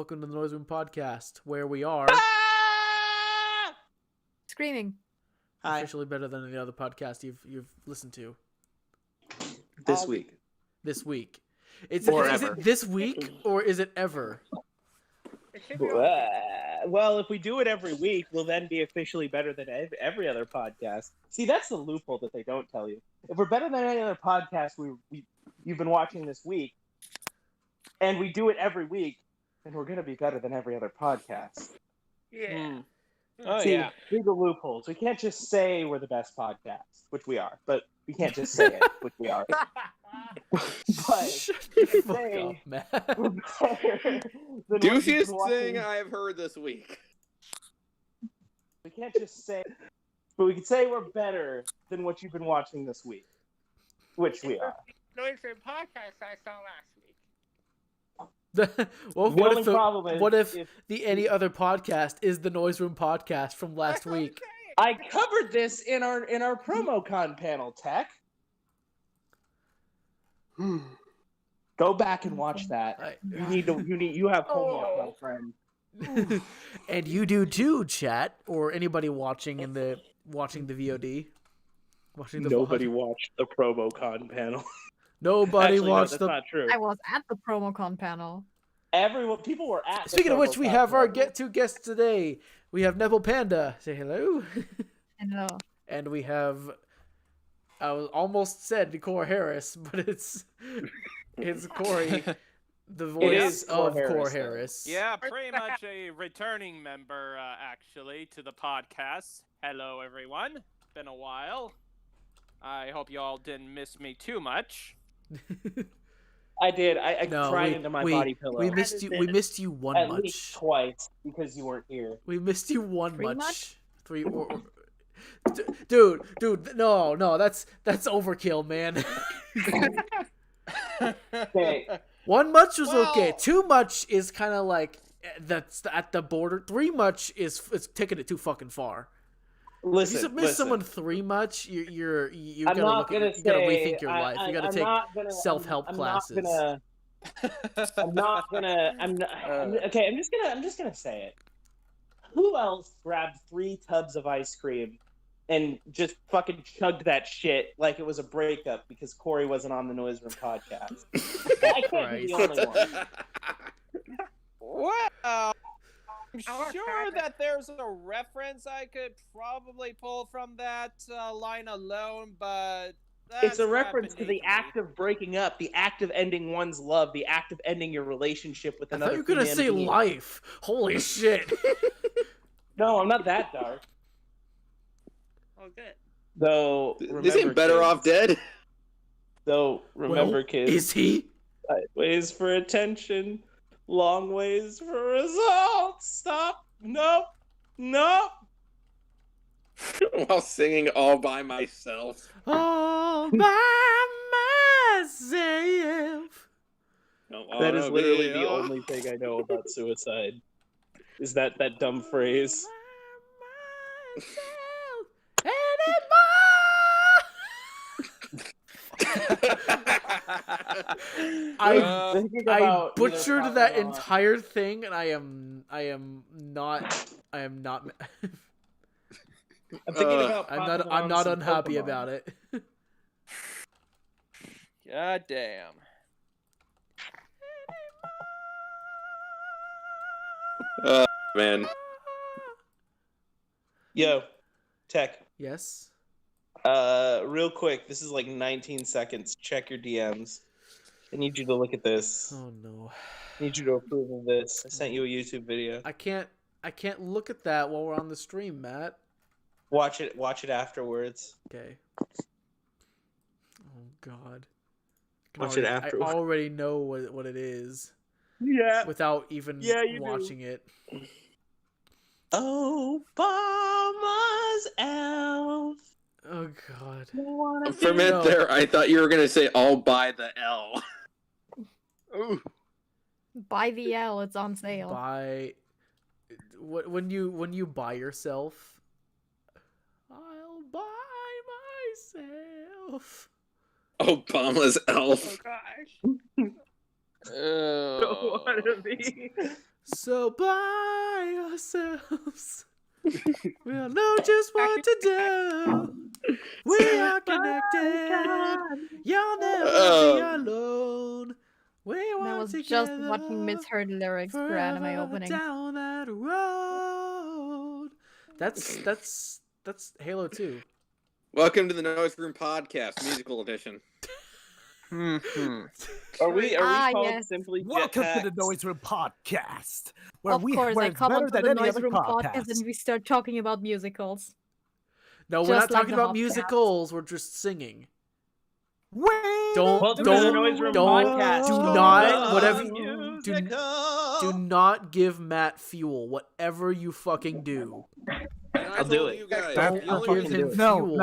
welcome to the Noiseroom podcast, where we are screaming. officially better than any other podcast you've listened to this week. This week, is Forever. it this week or is it ever? Well, if we do it every week, we'll then be officially better than every other podcast. See, that's the loophole that they don't tell you. If we're better than any other podcast you've been watching this week, and we do it every week, then we're going to be better than every other podcast. Yeah. Oh, see, these are loopholes. We can't just say we're the best podcast, which we are, but we can't just say it, which we are. But Shut the fuck up, Matt. Douchiest thing I've heard this week. We can't just say, but we can say we're better than what you've been watching this week, which we are. Noiseroom podcast I saw last week. Well, The only problem is what if the any other podcast is the Noiseroom podcast from last week? I covered this in our PromoCon panel, Tech. Go back and watch that. You have homework, my friend. And you do too, chat, or anybody watching the VOD. Nobody watched the PromoCon panel. Nobody Actually, watched no, the. that's not true. I was at the PromoCon panel. People were at. Speaking of which, we PromoCon have our panel. two guests today. We have Neville Panda. Say hello. Hello. And we have. I almost said Core Harris, but it's Corey, the voice of Core Harris. Yeah, pretty much a returning member, actually, to the podcast. Hello, everyone. Been a while. I hope you all didn't miss me too much. I did. I No, cried into my body pillow. We missed you. We missed you one at much. least twice because you weren't here. We missed you one Three much. much? Three or dude, no, that's overkill, man. Okay. One much was Well- okay. Too much is kind of like that's at the border. Three much is taking it too fucking far. Listen, If you miss someone three much, you I'm gotta not gonna you gotta say, rethink your life. You gotta I'm take not gonna- self-help I'm classes. I'm not gonna. Okay. I'm just gonna say it. Who else grabbed 3 tubs of ice cream and just fucking chugged that shit like it was a breakup because Corey wasn't on the Noiseroom podcast? I can't be the only one. Well, I'm sure that there's a reference I could probably pull from that line alone, but It's a that's reference to beneath the me. act of breaking up, the act of ending one's love, the act of ending your relationship with I another. thought you were gonna human say being. life. Holy shit. No, I'm not that dark. Oh, good. Though, Is he better off dead? Though, remember, Well, kids. Is he? Ways for attention, long ways for results. Stop. Nope. Nope. While singing all by myself. All by myself. That is literally the only thing I know about suicide. Is that dumb phrase? I butchered that entire thing, and I am not. I'm thinking about. I'm not unhappy about it. God damn. Man. Yo, Tech. Yes. Real quick. This is like 19 seconds. Check your DMs. I need you to look at this. Oh no. I need you to approve of this. I sent you a YouTube video. I can't look at that while we're on the stream, Matt. Watch it afterwards. Okay. Oh God. Watch it afterwards. I already know what it is Yeah. without even you watching it. Obama's elf. Oh God. For a minute there, I thought you were going to say all by the L. Ooh. Buy the L, it's on sale. When you buy yourself, I'll buy myself. Obama's elf. Oh gosh. Don't want to be. So by ourselves, we'll know just what to do. We are connected. You'll never be alone. We I want was together. just watching misheard lyrics for anime forever opening. down that road. That's Halo 2. Welcome to the Noiseroom podcast, musical edition. Are we called yes. simply Welcome Jetpacks? to the Noiseroom podcast, where Of course, where I it's come better onto than the any other Noiseroom podcast podcast. and we start talking about musicals. No, we're Just not like talking the about Hopcast. musicals. We're just singing. Wait, Welcome to the Noiseroom podcast. Do not give Matt fuel. Whatever you fucking do. I'll do it. You guys, Don't the only give reason- him fuel.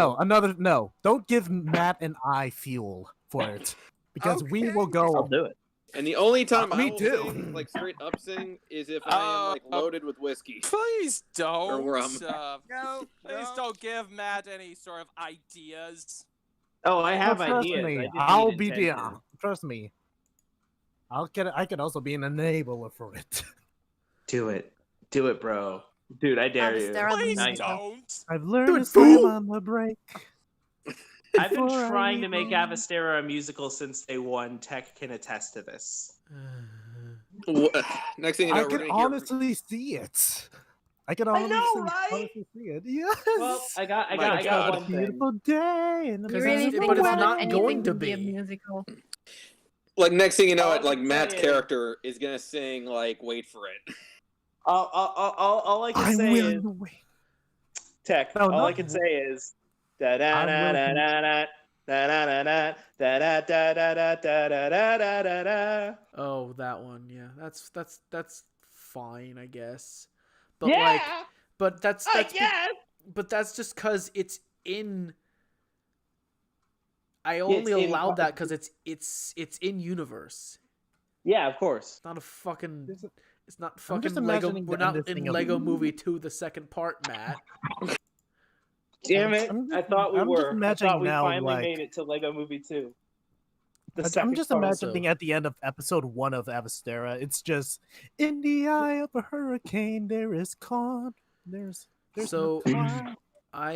No. Don't give Matt and I fuel for it, because we will I'll go. do it. And the only time Me I will too. sing, like straight up sing, is if I am like loaded with whiskey. Please don't. Or rum. Please don't give Matt any sort of ideas. Oh, I have Trust ideas. me, I just I'll need be the. intention. Trust me. I can also be an enabler for it. Do it, bro. Dude, I dare you. Avastera the Please musical. don't. I've learned Do it, to slam fool! on the break. I've been Before I trying to make even- Avastera a musical since day one. Tech can attest to this. Next thing you know, I we're can gonna hear. honestly see it. I can I honestly, know, right? honestly see it. Yes. Well, I got My God. one thing. Beautiful day in the Because You really it's- think but it's that not anything going to can be a be. musical? Like next thing you know, All I like can Matt's say is- character is gonna sing like "Wait for It." All I can I'm say willing is to wait. Tech. No, all no. I can say is da da da da da da da da da da da da da da da da da da. Oh, that one. Yeah, that's fine, I guess. But like, but that's but that's just because it's in. I only in- allowed that because it's in universe. Yeah, of course. It's not a fucking. This is- It's not I'm fucking just Lego. imagining We're the not ending in of- Lego Movie 2, the second part, Matt. Damn it! I'm just- I thought we I'm just were. I imagining thought we now, finally like- made it to Lego Movie 2. The I'm second just part. imagining at the end of episode 1 of Avastera, it's just in the eye of a hurricane there is calm. There's So- no calm. I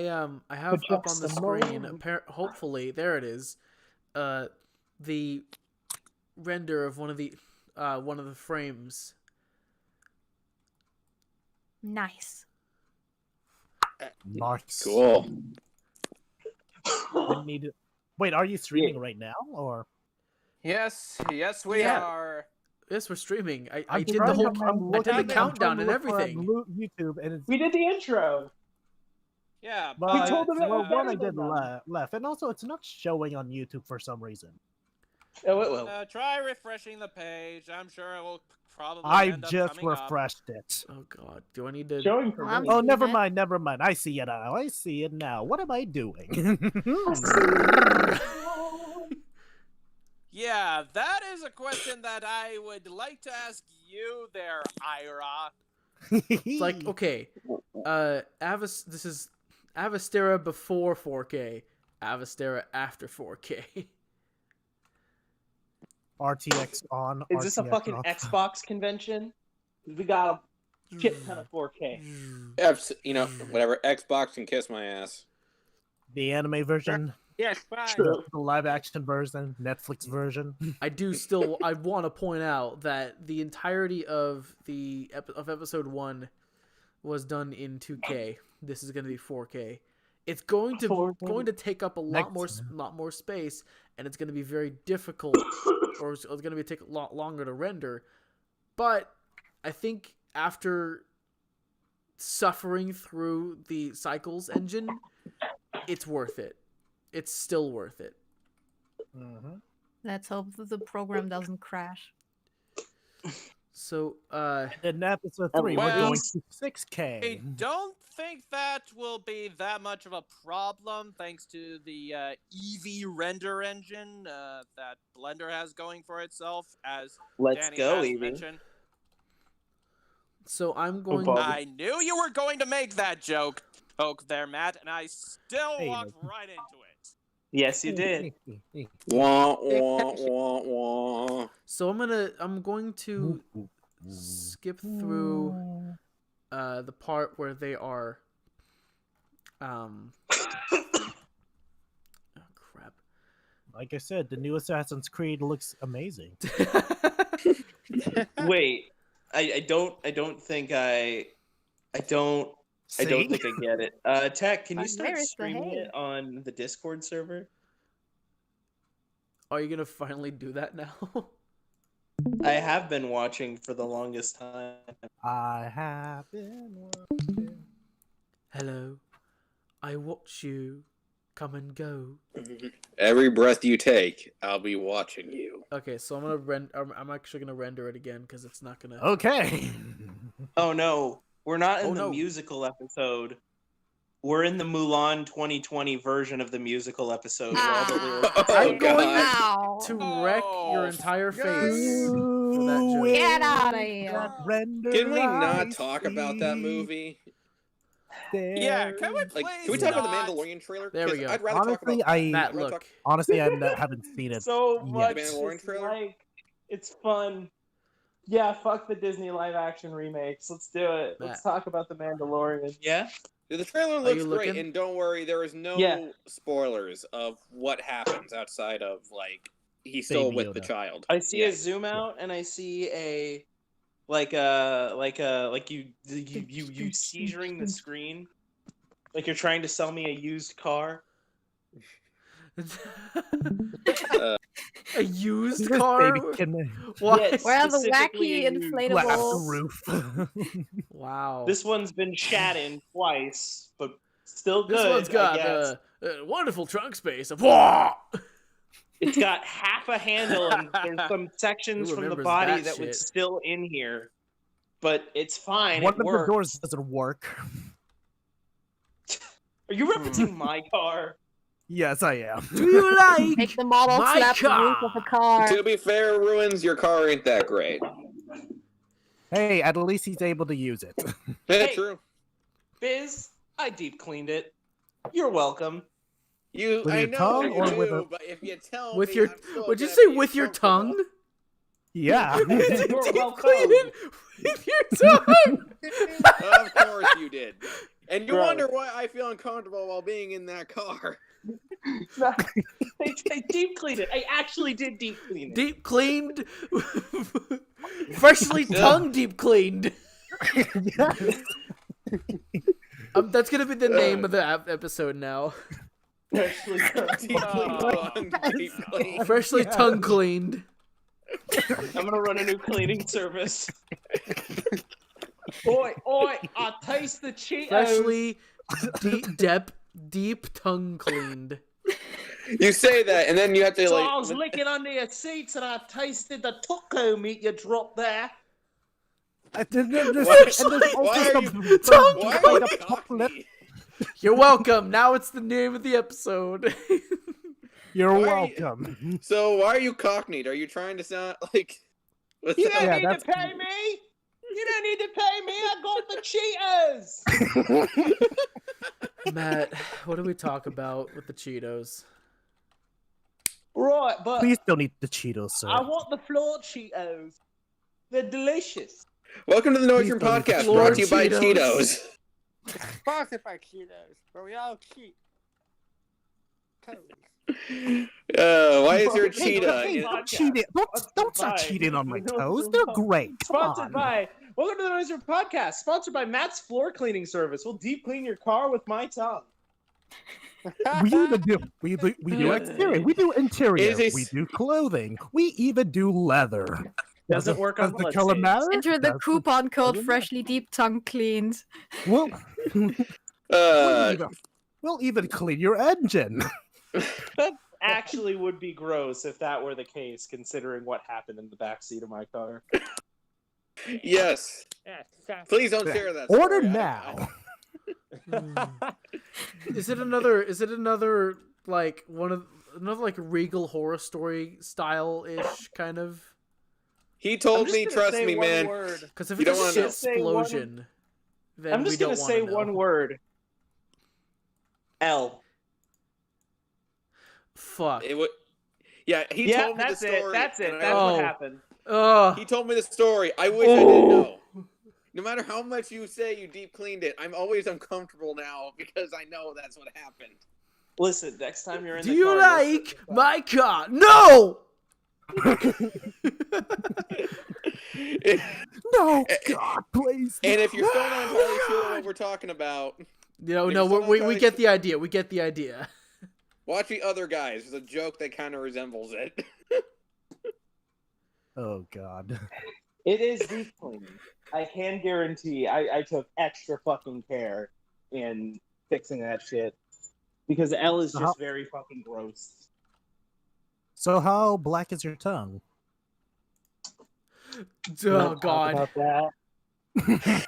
have up on the screen. Hopefully, there it is. The render of one of the frames. Nice. Nice. Cool. I need to- Wait, are you streaming right now or? Yes, we Yeah. are. Yes, we're streaming. I I'm did the trying whole. to- I'm I did looking- the I'm countdown trying to and look for everything. YouTube and it's. We did the intro. Yeah, But, We told them that well, was one better I did than them. left, and also it's not showing on YouTube for some reason. Oh, it will. try refreshing the page. I'm sure it will probably. I end up just coming up. refreshed it. Oh God, do I need to? Showing for Well, me. Oh, Is never it? mind. I see it now. What am I doing? Yeah, that is a question that I would like to ask you there, Ira. It's like okay, this is Avastera before 4K, Avastera after 4K. RTX on. Is this a RTX fucking off. Xbox convention? We got a shit ton of 4K. Whatever. Xbox can kiss my ass. The anime version, Yes, fine. the live action version, Netflix version. I want to point out that the entirety of episode 1 was done in 2K. This is going to be 4K. It's going to take up a lot more space, and it's going to be very difficult, or it's going to take a lot longer to render. But I think after suffering through the Cycles engine, it's worth it. It's still worth it. Mhm. Let's hope that the program doesn't crash. So, In episode 3, we're Well, going to 6K. I don't think that will be that much of a problem thanks to the Eevee render engine that Blender has going for itself, as Let's Danny go, has Evie. mentioned. so I'm going. Bob. I knew you were going to make that joke there, Matt, and I still Hey, walked look. right into it. Yes, you did. Wah wah wah wah. So I'm going to skip through the part where they are oh crap. Like I said, the new Assassin's Creed looks amazing. Wait, I don't think I don't think I get it. Tech, can you start Where is the streaming hay? it on the Discord server? Are you gonna finally do that now? I have been watching for the longest time. I have been watching. Hello, I watch you come and go. Every breath you take, I'll be watching you. Okay, so I'm actually gonna render it again because it's not gonna. Okay. Oh no, we're not in Oh, the no. musical episode. We're in the Mulan 2020 version of the musical episode. Where all the lyrics Oh, I'm going Ow. to wreck your entire face for that Ooh, joke. Get out of here. that render Can we not I talk about that see movie? Yeah, can we there. please Like, can we talk about the not? Mandalorian trailer? There we 'Cause go. I'd rather talk Honestly, about Matt, I'd rather look. honestly, I haven't seen it. so yet. much. The Mandalorian trailer? Like, it's fun. Yeah, fuck the Disney live action remakes. Let's do it. Let's talk about the Mandalorian. Yeah. The trailer you looks great, looking? and don't worry, there is no Yeah. spoilers of what happens outside of like he's still Baby with the Yoda. child. I see a zoom out, and I see a like you seizuring the screen, like you're trying to sell me a used car. A used This car? baby can Why? Yes. Where are the Specifically wacky a used blast the inflatables? roof. Wow. This one's been shat in twice, but still good. This one's I got guess. wonderful trunk space. Whoa! It's got half a handle, and there's some sections Who from the remembers body that that shit? was still in here, but it's fine. One it of works. the doors doesn't work. Are you referencing my car? Yes, I am. Do you like Make the model my slap the roof of car? a car. To be fair, Ruins, your car ain't that great. Hey, at least he's able to use it. Yeah, Hey. true. Biz, I deep cleaned it. You're welcome. With I your know tongue you or do, with a- but if you tell with me, your? I'm still Would you gonna say be with your uncomfortable. tongue? Yeah. You're Deep welcome. clean it with your tongue. Of course you did. And you Gross. wonder why I feel uncomfortable while being in that car. I deep cleaned it. I actually did deep clean it. Deep cleaned, freshly tongue deep cleaned. Yes. That's gonna be the name of the episode now. Freshly Deep clean. Deep clean. Freshly Yes. tongue cleaned. I'm gonna run a new cleaning service. Oi, I taste the Cheetos. Freshly deep tongue cleaned. You say that, and then you have to So like. I was licking under your seats and I tasted the taco meat you dropped there. And there's Why- also why are some- you- Tongue Why like are a you pop lip. cocky? You're welcome. Now it's the name of the episode. You're Why are you- welcome. So why are you cockneyed? Are you trying to sound like? What's You that? don't Yeah, need that's- to pay me. You don't need to pay me. I got the Cheetos. Matt, what do we talk about with the Cheetos? Right, but Please don't eat the Cheetos, sir. I want the floor Cheetos. They're delicious. Welcome to the Noiseroom Please don't eat podcast, Floor brought to you by Cheetos. Cheetos. Sponsored by Cheetos, but we all cheat. Why is your Hey, cheetah? hey, Don't podcast. cheat it. Sponsored Don't start by- cheating on my No, toes. no, They're no. great. Come Sponsored on. by Welcome to the Noiseroom podcast. Sponsored by Matt's floor cleaning service. We'll deep clean your car with my tongue. We even do we do Yeah. exterior. We do interior. It is a We s- do clothing. We even do leather. Doesn't work on Does the blood color stains. matter? Enter the Does coupon code doesn't freshly deep tongue cleaned. We'll, Uh, we'll even clean your engine. Actually would be gross if that were the case, considering what happened in the backseat of my car. yes. Please don't share that. Order story. now. Is it another like another like Regal Horror Story style ish kind of? He I'm told just me, gonna trust say me, one man. word. Because if You it's don't a wanna shit know. Say one- explosion, then I'm just we gonna don't say wanna know. one word. L. Fuck. It would. Yeah, he told me the story. That's it. and That's Oh. what happened. He told me the story. I wish I didn't know. No matter how much you say you deep cleaned it, I'm always uncomfortable now because I know that's what happened. Listen, next time you're in Do the you car, like my car? No! No, God, please. And if you're still not entirely sure what we're talking about, No, If no, someone we tries get to- the idea. We get the idea. watch The Other Guys. There's a joke that kind of resembles it. Oh God. It is deep cleaning. I can guarantee I took extra fucking care in fixing that shit. Because L is just very fucking gross. So how black is your tongue? Oh God. About that.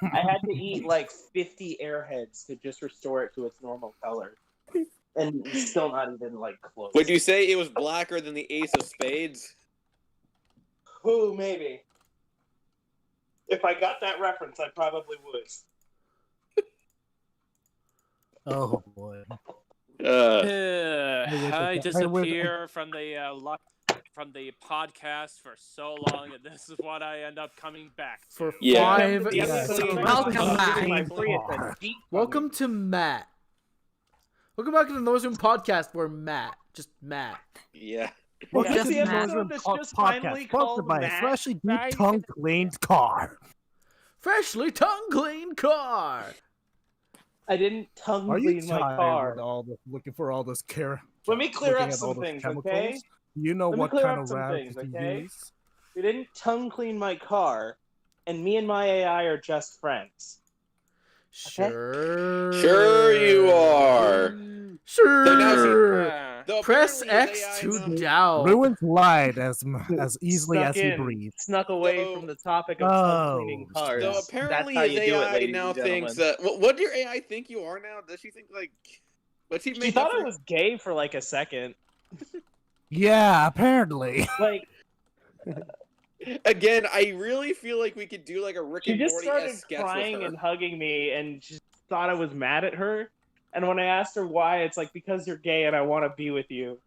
I had to eat like 50 airheads to just restore it to its normal color. And it's still not even like close. Would you say it was blacker than the Ace of Spades? Ooh, maybe. If I got that reference, I probably would. Oh boy. I disappear from the podcast for so long, and this is what I end up coming back to. For Yeah. 5 Yeah, episodes. Welcome back. Welcome to Matt. Welcome back to the Noiseroom podcast where Matt. Yeah. Welcome Just to the Matt. Noiseroom That's po- just finally podcast, called sponsored by a Matt, freshly deep right? tongue cleaned car. Freshly tongue clean car. I didn't tongue Are you clean my tired car. with all the looking for all this care? Let me clear looking up at all some those things, chemicals? okay? You know Let me what clear kind up of some route things, to okay? use? You didn't tongue clean my car, and me and my AI are just friends. Sure you are. Sure. So now Though Press apparently his X AI to now- doubt. Ruins lied as easily Snuck as he in, breathed. Snuck away So- from the topic of tongue cleaning Oh, cars. So Yes. apparently That's how his you do it, AI ladies now and gentlemen. thinks that. What do your AI think you are now? Does she think like? What's she She make thought up I for? was gay for like a second. Yeah, apparently. Like, Again, I really feel like we could do like a Rick she and just Morty started sketch crying with her. and hugging me, and just thought I was mad at her. And when I asked her why, it's like, because you're gay and I want to be with you.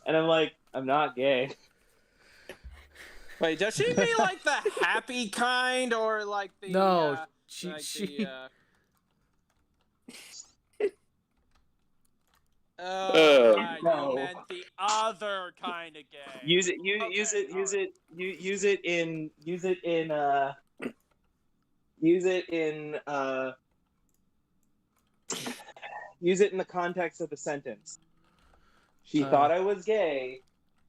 And I'm like, I'm not gay. Wait, does she mean like the happy kind, or like the No, she. Oh, right, No. you meant the other kind of gay. Use it in the context of the sentence. She thought I was gay,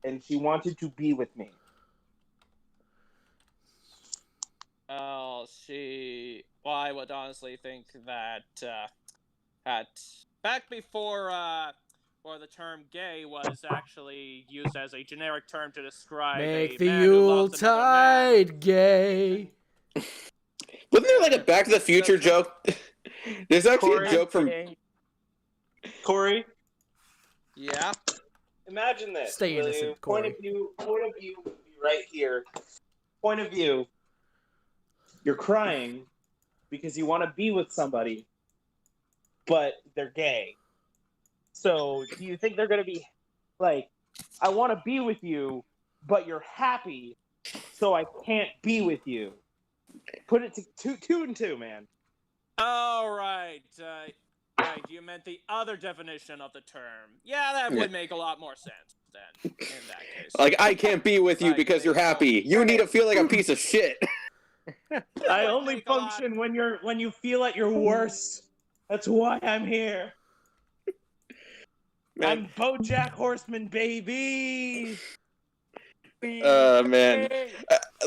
and she wanted to be with me. Oh, well, I would honestly think that back before the term gay was actually used as a generic term to describe Make a the man who loves another man. Yuletide gay. Wasn't there like a Back to the Future joke? There's actually Corey, a joke from. Corey, Yeah. imagine this. Stay will innocent, you? Point of Corey. view, right here. Point of view. You're crying because you want to be with somebody, but they're gay. So, do you think they're going to be like, I want to be with you, but you're happy, so I can't be with you? Put it to two and two, man. Oh, right. Right, you meant the other definition of the term. Yeah, that would make a lot more sense then, in that case. Like, I can't be with you Like, because you're happy. You need to feel like a piece of shit. I would only make a lot- function when you feel at your worst. That's why I'm here. Man, I'm BoJack Horseman, baby. man.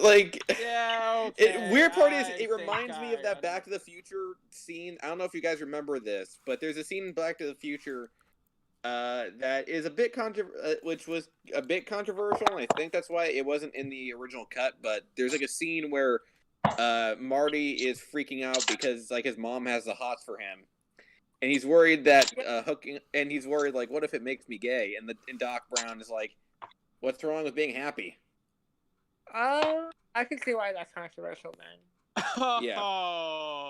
Like, Yeah, okay. weird part is, I it think reminds me of that Back to the Future scene. I don't know if you guys remember this, but there's a scene in Back to the Future that is a bit which was a bit controversial, and I think that's why it wasn't in the original cut. But there's like a scene where Marty is freaking out because like his mom has the hots for him, and he's worried that he's worried like, what if it makes me gay? And Doc Brown is like, what's wrong with being happy? I can see why that's controversial then. Yeah. Oh,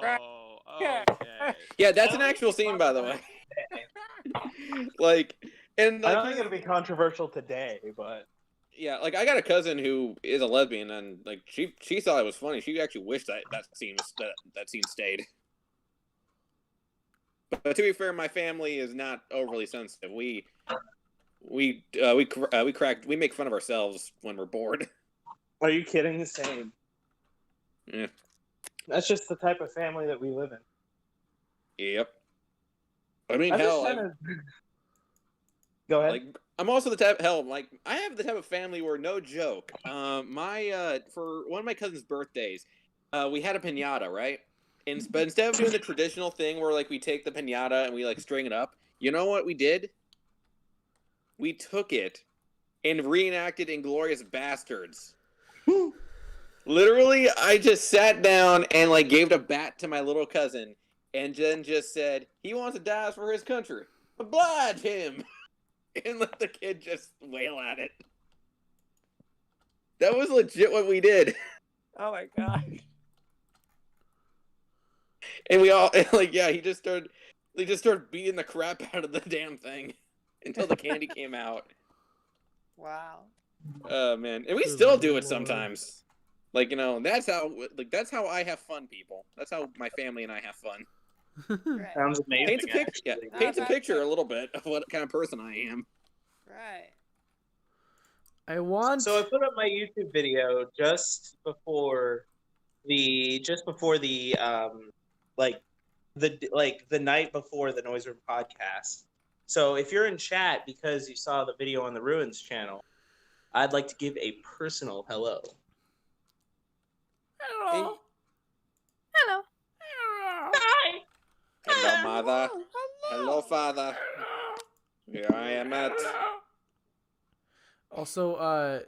Yeah. okay. Yeah, that's an actual scene, by the way. Like, and I like, don't think it'll be controversial today, but Yeah, like I got a cousin who is a lesbian, and like she thought it was funny. She actually wished that scene stayed. But to be fair, my family is not overly sensitive. We make fun of ourselves when we're bored. Are you kidding? The same. Yeah. That's just the type of family that we live in. Yep. I mean, I'm just hell, trying to... Go ahead. like I'm also the type like I have the type of family where, no joke, my for one of my cousin's birthdays, we had a piñata, right? But instead of doing the traditional thing where like we take the piñata and we like string it up, you know what we did? We took it and reenacted Inglorious Bastards. Literally, I just sat down and like gave a bat to my little cousin, and then just said, "He wants to die for his country. Oblige him." And let the kid just wail at it. That was legit what we did. Oh my gosh. And we all like, yeah, they just started beating the crap out of the damn thing until the candy came out. Wow. Oh man. And we still do it sometimes. Like, that's how I have fun, people. That's how my family and I have fun. Right. Sounds amazing. Paints a picture a little bit of what kind of person I am. Right. So I put up my YouTube video just before the the night before the Noiseroom podcast. So if you're in chat because you saw the video on the Ruins channel, I'd like to give a personal hello. Hello. Hello. Hi. Hello, mother. Hello, father. Here I am at. Also,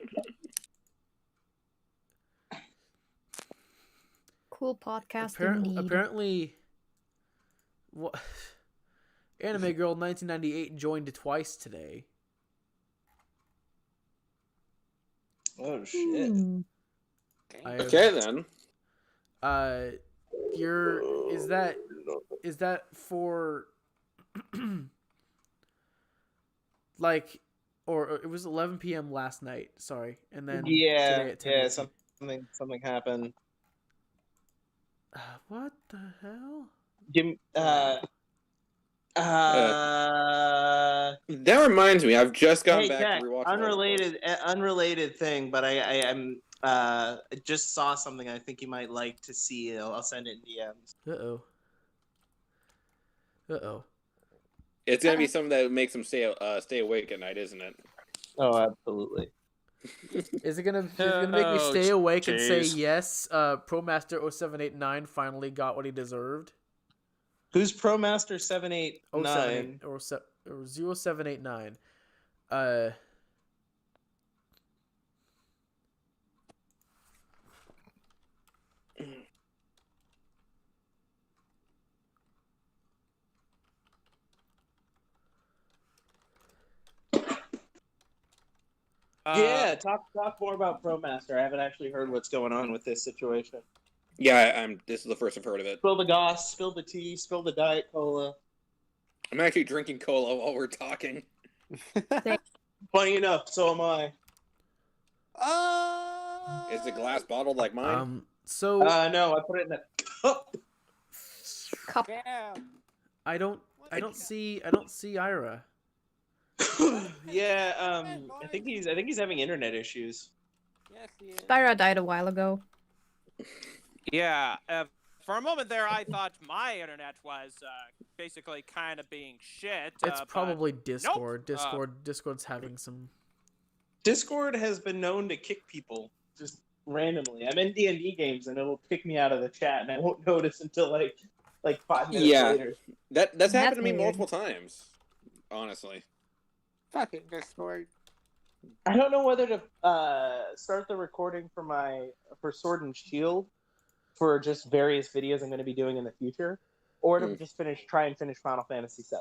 Cool podcast apparently, indeed. apparently, what? Anime Girl 1998 joined twice today. Oh shit. Okay then. Is that for like, or it was 11 p.m. last night? Sorry, and then today at 10 something happened. What the hell? That reminds me, I've just gone Hey, back Jack, to rewatch. unrelated thing, but I just saw something I think you might like to see. I'll send it in DMs. Uh-oh. It's gonna be something that makes them stay awake at night, isn't it? Oh, absolutely. Is it gonna make me stay awake and say yes? ProMaster 0789 finally got what he deserved. Who's ProMaster 789? Or 0789. Yeah, talk more about ProMaster. I haven't actually heard what's going on with this situation. Yeah, this is the first I've heard of it. Spill the goss, spill the tea, spill the Diet Cola. I'm actually drinking cola while we're talking. Funny enough, so am I. Is the glass bottled like mine? No, I put it in a cup. Yeah. I don't see Ira. Yeah, I think he's having internet issues. Yes, he is. Spyro died a while ago. Yeah, for a moment there, I thought my internet was basically kind of being shit. It's probably Discord. Nope. Discord's having some. Discord has been known to kick people just randomly. I'm in D&D games and it'll kick me out of the chat, and I won't notice until like 5 minutes later. That's happened to me weird. multiple times. Honestly. Fucking Discord. I don't know whether to start the recording for Sword and Shield for just various videos I'm going to be doing in the future, or to just try and finish Final Fantasy VII.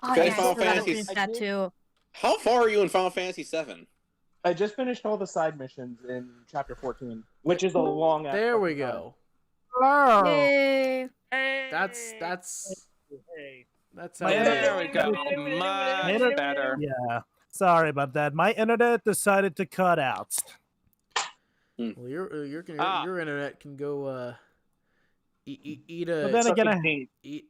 Oh, Okay, yeah, Final I forgot to Fantasy- finish that too. How far are you in Final Fantasy VII? I just finished all the side missions in Chapter 14, which is a long. There we go. Oh. Yay! That's Hey. that's There we go. Much better. Yeah. Sorry about that. My internet decided to cut out. Well, Ah. your internet can go eat But then again, eat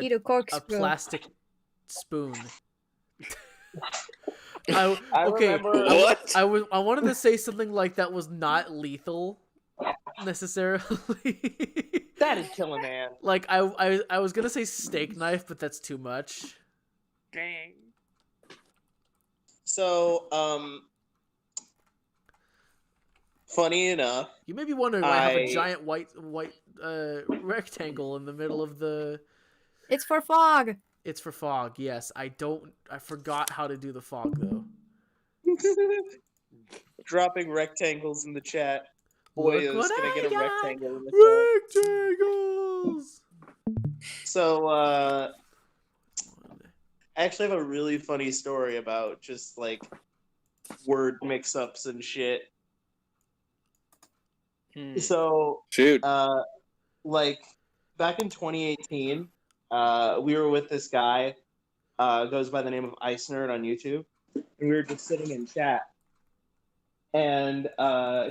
Eat a corkscrew. a plastic spoon. I remember. What? I wanted to say something like that was not lethal necessarily. That'd kill a man. Like I was gonna say steak knife, but that's too much. Dang. So, funny enough, You may be wondering why I have a I- giant white rectangle in the middle of the. It's for fog. It's for fog. Yes, I forgot how to do the fog though. dropping rectangles in the chat. Boy Look is what gonna I get a got! rectangle in the chat. Rectangles. So, I actually have a really funny story about just like word mix-ups and shit. So, Shoot. like back in 2018, we were with this guy, goes by the name of Ice Nerd on YouTube, and we were just sitting in chat, and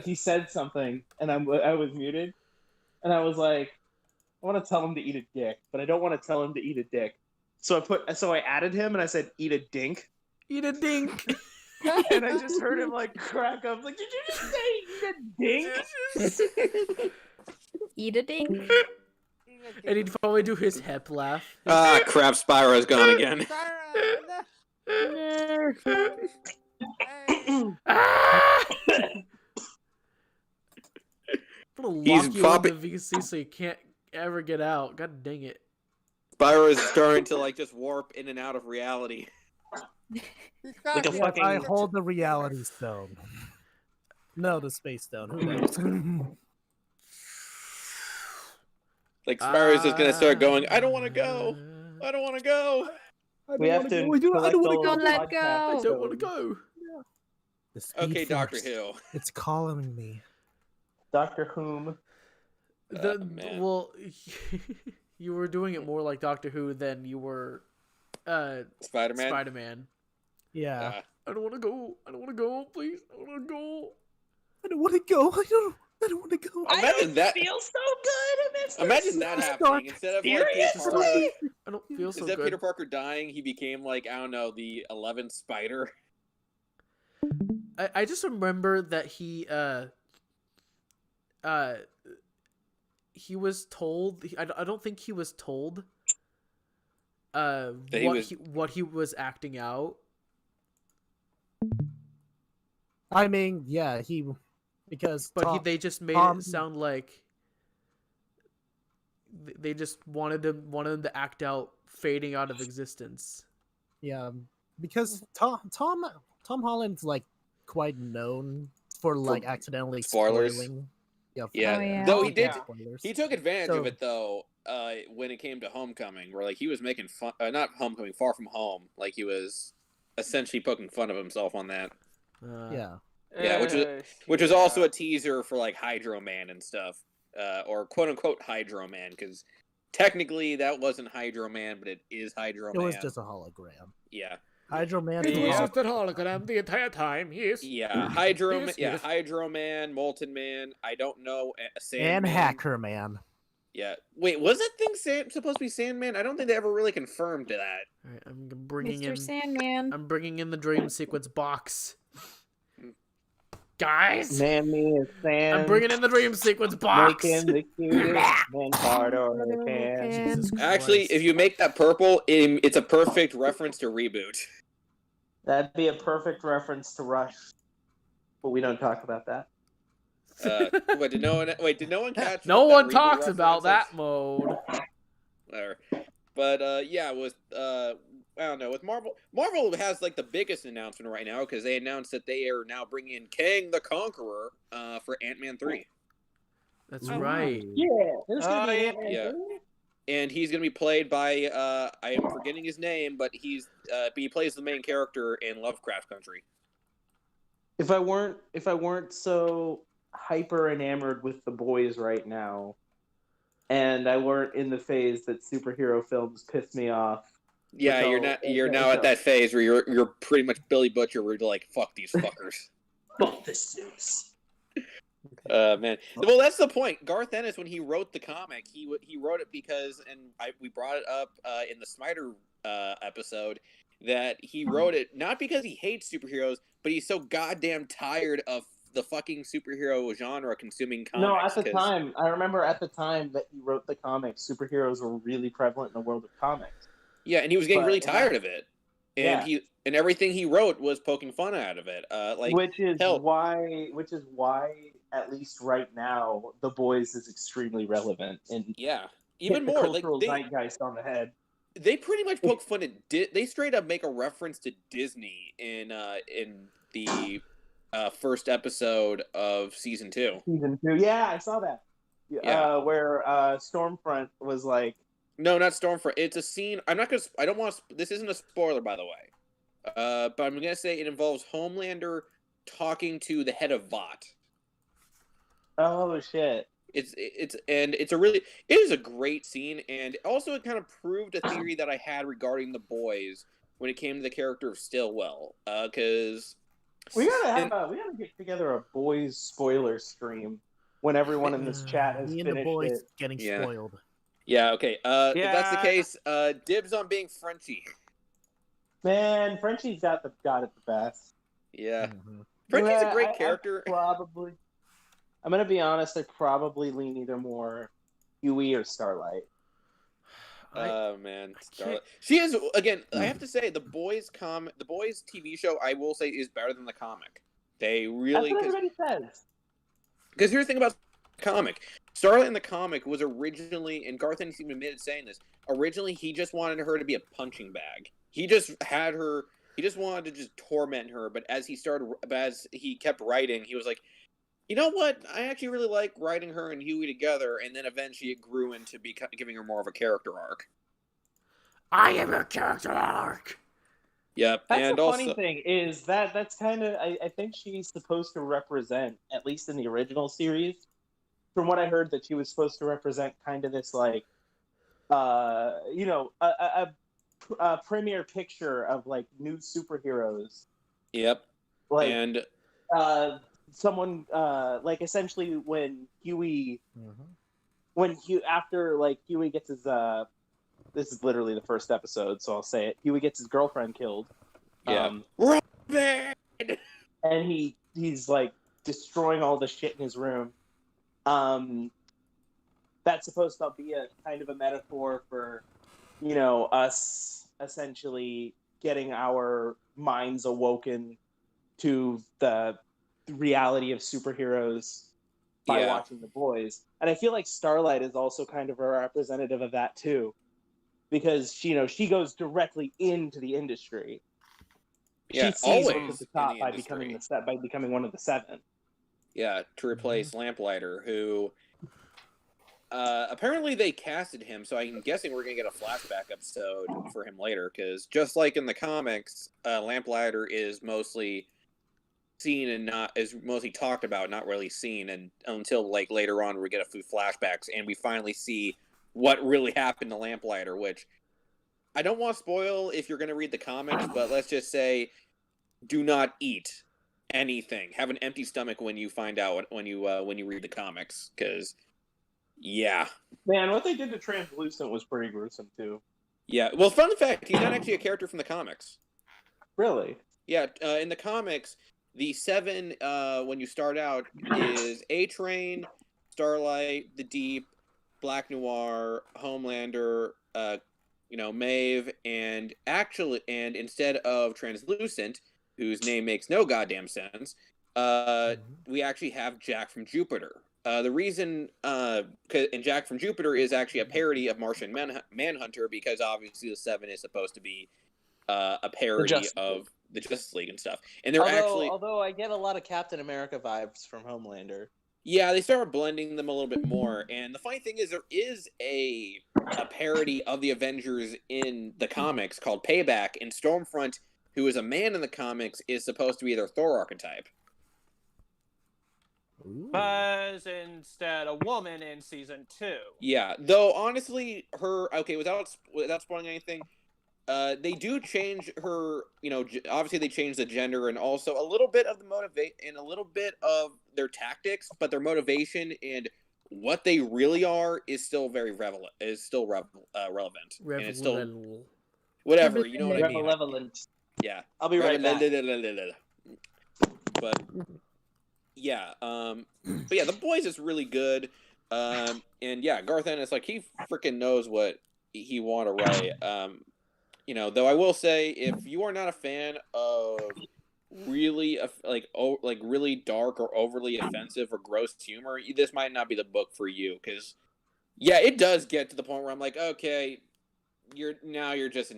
he said something, and I was muted, and I was like, I want to tell him to eat a dick, but I don't want to tell him to eat a dick. So I added him, and I said, eat a dink. Eat a dink. And I just heard him like crack up, like, did you just say eat a dink? Eat a dink. And he'd probably do his hep laugh. Ah, crap, Spyro's gone again. Ah! I'm gonna He's lock you popping- in the VC so you can't ever get out. God dang it. Spyro is starting to like just warp in and out of reality. Like a yes, fucking. I hold the reality stone. No, the space stone. Who knows? Like Spyro's just gonna start going, I don't want to go. I don't want to go. We have to. I don't want to go. Don't let go. I don't want to go. The speed Okay, Dr. force, Who. It's calling me. Doctor Whom. Man. Well, you were doing it more like Doctor Who than you were Spider-Man. Spider-Man. Yeah. I don't want to go. I don't want to go. Please, I don't want to go. I don't want to go. I don't want to go. Imagine that. Feel so good. Mr. Imagine that Stark. happening. Instead of like Peter Seriously? Parker, I don't feel so instead of good. Peter Parker dying, he became like, I don't know, the 11th Spider. I just remember that he was told. I don't think he was told. What he was acting out. I mean, yeah, because They just made Tom- it sound like they just wanted him to act out fading out of existence. yeah, because Tom Holland's like quite known for like accidentally spoilers. spoiling. Yeah. Oh, yeah. Though he did, Spoilers. he took advantage of So- it though. When it came to Homecoming, where like he was making fun, not Homecoming, Far From Home, like he was essentially poking fun of himself on that. Yeah. Yeah, which was also a teaser for like Hydro Man and stuff, or quote unquote Hydro Man, because technically that wasn't Hydro Man, but it is Hydro It Man. was just a hologram. Yeah, Hydro Man. It is a was Yeah. just a hologram the entire time. Yes. yeah, Hydro, Yes, yeah, yes. Hydro Man, Molten Man. I don't know, and Sandman. Hacker Man. Yeah, wait, was that thing supposed to be Sandman? I don't think they ever really confirmed that. All right, I'm bringing Mr. in. Sandman. I'm bringing in the dream sequence box. Guys, Man, me and Sam. I'm bringing in the dream sequence box. Making the cutest man part of the can. Jesus Actually, Christ. if you make that purple, it's a perfect reference to Reboot. That'd be a perfect reference to Rush. But we don't talk about that. Did no one catch? No that one Reboot talks about reference? that mode. Whatever. But yeah, with I don't know, with Marvel has like the biggest announcement right now because they announced that they are now bringing in Kang the Conqueror Oh, for Ant-Man 3. That's right. Yeah, there's gonna be yeah. Ant-Man Yeah. 3. And he's gonna be played by I am forgetting his name, but he plays the main character in Lovecraft Country. If I weren't so hyper enamored with the boys right now, and I weren't in the phase that superhero films piss me off, Yeah, you're now at that phase where you're pretty much Billy Butcher, where you're like, fuck these fuckers. Fuck the suits. Man. Well, that's the point. Garth Ennis, when he wrote the comic, he wrote it because, and we brought it up in the Smiter episode, that he wrote it not because he hates superheroes, but he's so goddamn tired of the fucking superhero genre consuming comics. No, at the time, I remember at the time that he wrote the comics, superheroes were really prevalent in the world of comics. Yeah, and he was getting really tired of it, and everything he wrote was poking fun out of it. Which is why, at least right now, The Boys is extremely relevant. And even more cultural zeitgeist on the head. They pretty much poke fun at. They straight up make a reference to Disney in the first episode of season 2. Yeah, I saw that. Yeah, where Stormfront was like. No, not Stormfront. It's a scene. I'm not gonna. I don't want to. This isn't a spoiler, by the way. But I'm gonna say it involves Homelander talking to the head of Vought. Oh shit! It is a great scene, and also it kind of proved a theory that I had regarding The Boys when it came to the character of Stillwell. Because we gotta get together a Boys spoiler stream when everyone in this chat has finished the boys it. Getting spoiled. Yeah. Okay. If that's the case, dibs on being Frenchie. Man, Frenchie's got it the best. Yeah. Mm-hmm. Frenchie's a great character. I'm gonna be honest. I probably lean either more Huey or Starlight. Oh man, Starlight. She is again. I have to say, the Boys TV show, I will say, is better than the comic. They really. That's what everybody says. Because here's the thing about the comic. Starlight in the comic was originally, and Garth Ennis even admitted saying this. Originally, he just wanted her to be a punching bag. He just had her. He just wanted to just torment her. But as he kept writing, he was like, you know what? I actually really like writing her and Huey together. And then eventually it grew into giving her more of a character arc. I am a character arc. Yep. That's and the also, funny thing is that's kind of I think she's supposed to represent, at least in the original series, from what I heard, that she was supposed to represent kind of this like, a premiere picture of like new superheroes. Yep. Like, and someone like essentially when Huey, after like Huey gets his this is literally the first episode, so I'll say it. Huey gets his girlfriend killed. Yeah. And he's like destroying all the shit in his room. That's supposed to be a kind of a metaphor for, us essentially getting our minds awoken to the reality of superheroes by watching The Boys. And I feel like Starlight is also kind of a representative of that too, because she goes directly into the industry. Yeah, she sees it at the top by becoming one of the 7. Yeah, to replace Lamplighter, who apparently they casted him, so I'm guessing we're gonna get a flashback episode for him later. Because just like in the comics, Lamplighter is mostly seen and is mostly talked about, not really seen, and until like later on we get a few flashbacks and we finally see what really happened to Lamplighter, which I don't want to spoil if you're going to read the comics, but let's just say do not eat anything. Have an empty stomach when you find out when you read the comics, because man, what they did to Translucent was pretty gruesome too. Yeah, well, fun fact, he's not actually a character from the comics. Really? Yeah, in the comics, the 7 when you start out is A-Train, Starlight, The Deep, Black Noir, Homelander, Maeve, and instead of Translucent, whose name makes no goddamn sense, we actually have Jack from Jupiter. The reason, and Jack from Jupiter is actually a parody of Martian Manhunter, because obviously the 7 is supposed to be a parody of the Justice League and stuff. And they're although I get a lot of Captain America vibes from Homelander. Yeah, they started blending them a little bit more. And the funny thing is, there is a parody of the Avengers in the comics called Payback, and Stormfront, who is a man in the comics, is supposed to be their Thor archetype. But instead a woman in season 2. Yeah, though honestly, without spoiling anything, they do change her, obviously they change the gender and also a little bit of the motivate and a little bit of their tactics, but their motivation and what they really are is still very relevant. And it's still whatever, you know what I mean? Relevant. Yeah. I'll be right back. But yeah, but yeah, The Boys is really good. And yeah, Garth Ennis, like, he freaking knows what he want to write. Though I will say, if you are not a fan of really really dark or overly offensive or gross humor, this might not be the book for you, because yeah, it does get to the point where I'm like, okay, you're just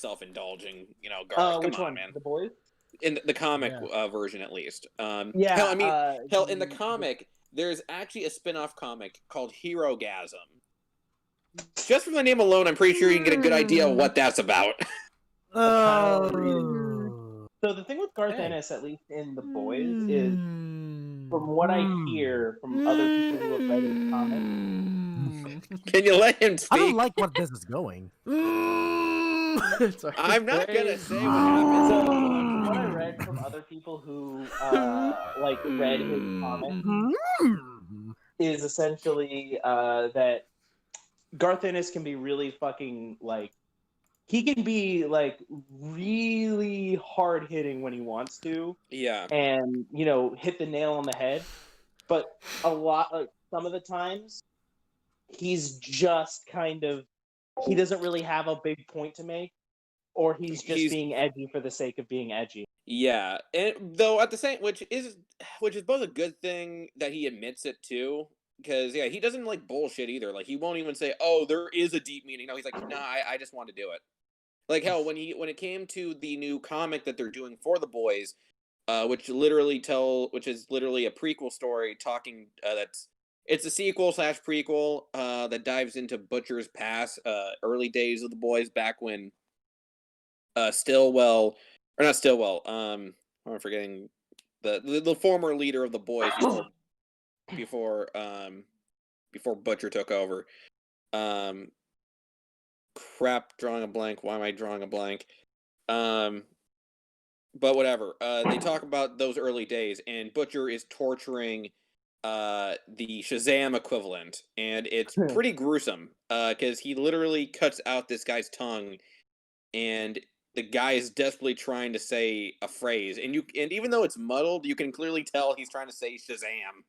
self-indulging, Garth. Which Come on, one? man. The Boys? In the comic version, at least. Yeah. Hell, in the comic, there's actually a spin-off comic called Hero Gasm. Just from the name alone, I'm pretty sure you can get a good idea of what that's about. So the thing with Garth Ennis, at least in The Boys, is from what I hear from other people who have read his comics. Can you let him speak? I don't like what this is going. I'm not gonna say what happens. So from what I read from other people who read his comics is essentially that Garth Ennis can be really fucking he can be really hard hitting when he wants to. Yeah. And hit the nail on the head. But some of the times he's just kind of, he doesn't really have a big point to make, or he's being edgy for the sake of being edgy. Yeah, and though at the same, which is both a good thing that he admits it too, because yeah, he doesn't bullshit either. Like, he won't even say, "Oh, there is a deep meaning." No, he's like, "Nah, I just want to do it." Like, hell, when it came to the new comic that they're doing for The Boys, which is literally a prequel story talking it's a sequel / prequel that dives into Butcher's past, early days of The Boys, back when Stillwell, or not Stillwell, I'm forgetting the former leader of The Boys before Butcher took over. Crap, drawing a blank. Why am I drawing a blank? But whatever. They talk about those early days, and Butcher is torturing the Shazam equivalent, and it's pretty gruesome because he literally cuts out this guy's tongue, and the guy is desperately trying to say a phrase, and even though it's muddled, you can clearly tell he's trying to say Shazam.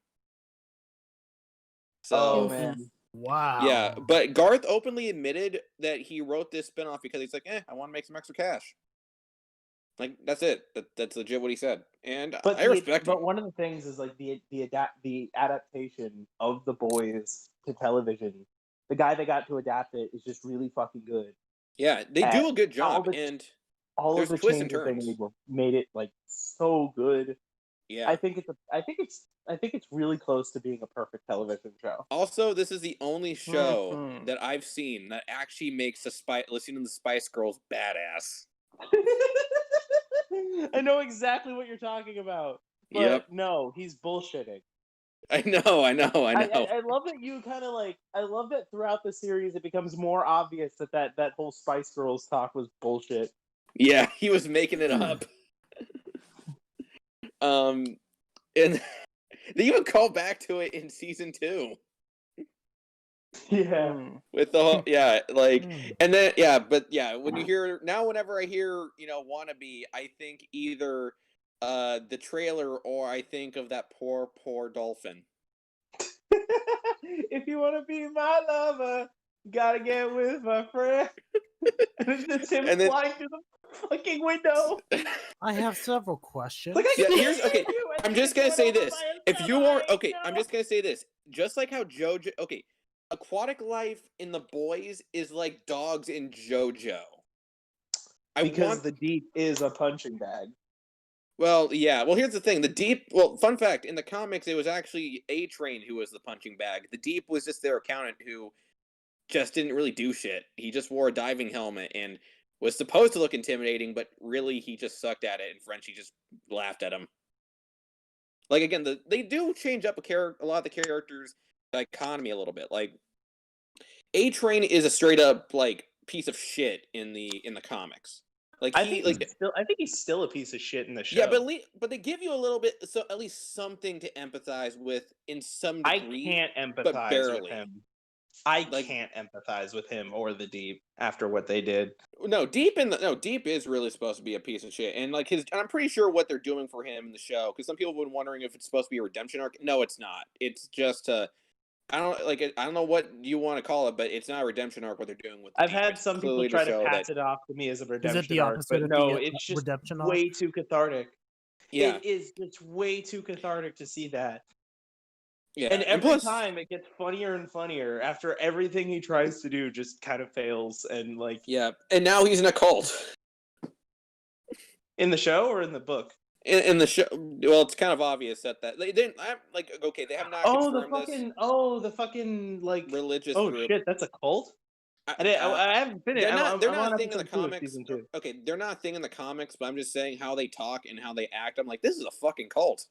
So, man. Wow. Yeah, but Garth openly admitted that he wrote this spinoff because he's like, I want to make some extra cash. Like, that's it. That's legit what he said, and I respect it. But one of the things is the adaptation of The Boys to television. The guy that got to adapt it is just really fucking good. Yeah, they do a good job, and all of the twists and changes turns. they made it so good. Yeah, I think it's really close to being a perfect television show. Also, this is the only show that I've seen that actually makes listening to the Spice Girls badass. I know exactly what you're talking about. But Yep. No, he's bullshitting. I know. I love that you kind of I love that throughout the series it becomes more obvious that whole Spice Girls talk was bullshit. Yeah, he was making it up. And they even call back to it in season 2. Yeah. With the whole, and then, when you hear, whenever I hear, Wannabe, I think either the trailer or I think of that poor dolphin. If you want to be my lover, gotta get with my friend. It's just him flying through the fucking window. I have several questions. I'm just gonna say this. I'm just gonna say this. Just like how JoJo, aquatic life in The Boys is like dogs in JoJo. Because the deep is a punching bag. Well, yeah. Well, here's the thing. The Deep... Well, fun fact. In the comics, it was actually A-Train who was the punching bag. The Deep was just their accountant who just didn't really do shit. He just wore a diving helmet and was supposed to look intimidating, but really he just sucked at it, and Frenchie just laughed at him. Like, again, they do change up a lot of the characters' economy a little bit. Like, A-Train is a straight-up, piece of shit in the comics. Like I think he's still a piece of shit in the show. Yeah, but they give you a little bit, so at least something to empathize with in some degree. I can't empathize with him. I can't empathize with him or the Deep after what they did. No, Deep is really supposed to be a piece of shit, and like I'm pretty sure what they're doing for him in the show, because some people have been wondering if it's supposed to be a redemption arc. No, it's not. It's just I don't know what you want to call it, but it's not a redemption arc. What they're doing with I've Deep. had some people try to pass it off to me as a redemption arc. Is it the opposite but of no, the it's just redemption way arc? too cathartic. Yeah, it is. It's way too cathartic to see that. Yeah, and every time it gets funnier and funnier after everything he tries to do just kind of fails, and like and now he's in a cult. In the show or in the book? In the show, well, it's kind of obvious that they didn't. They have not. The fucking like religious. Oh group. shit, that's a cult. I haven't finished. They're not a thing in the comics. Okay, they're not a thing in the comics, but I'm just saying how they talk and how they act. I'm like, this is a fucking cult.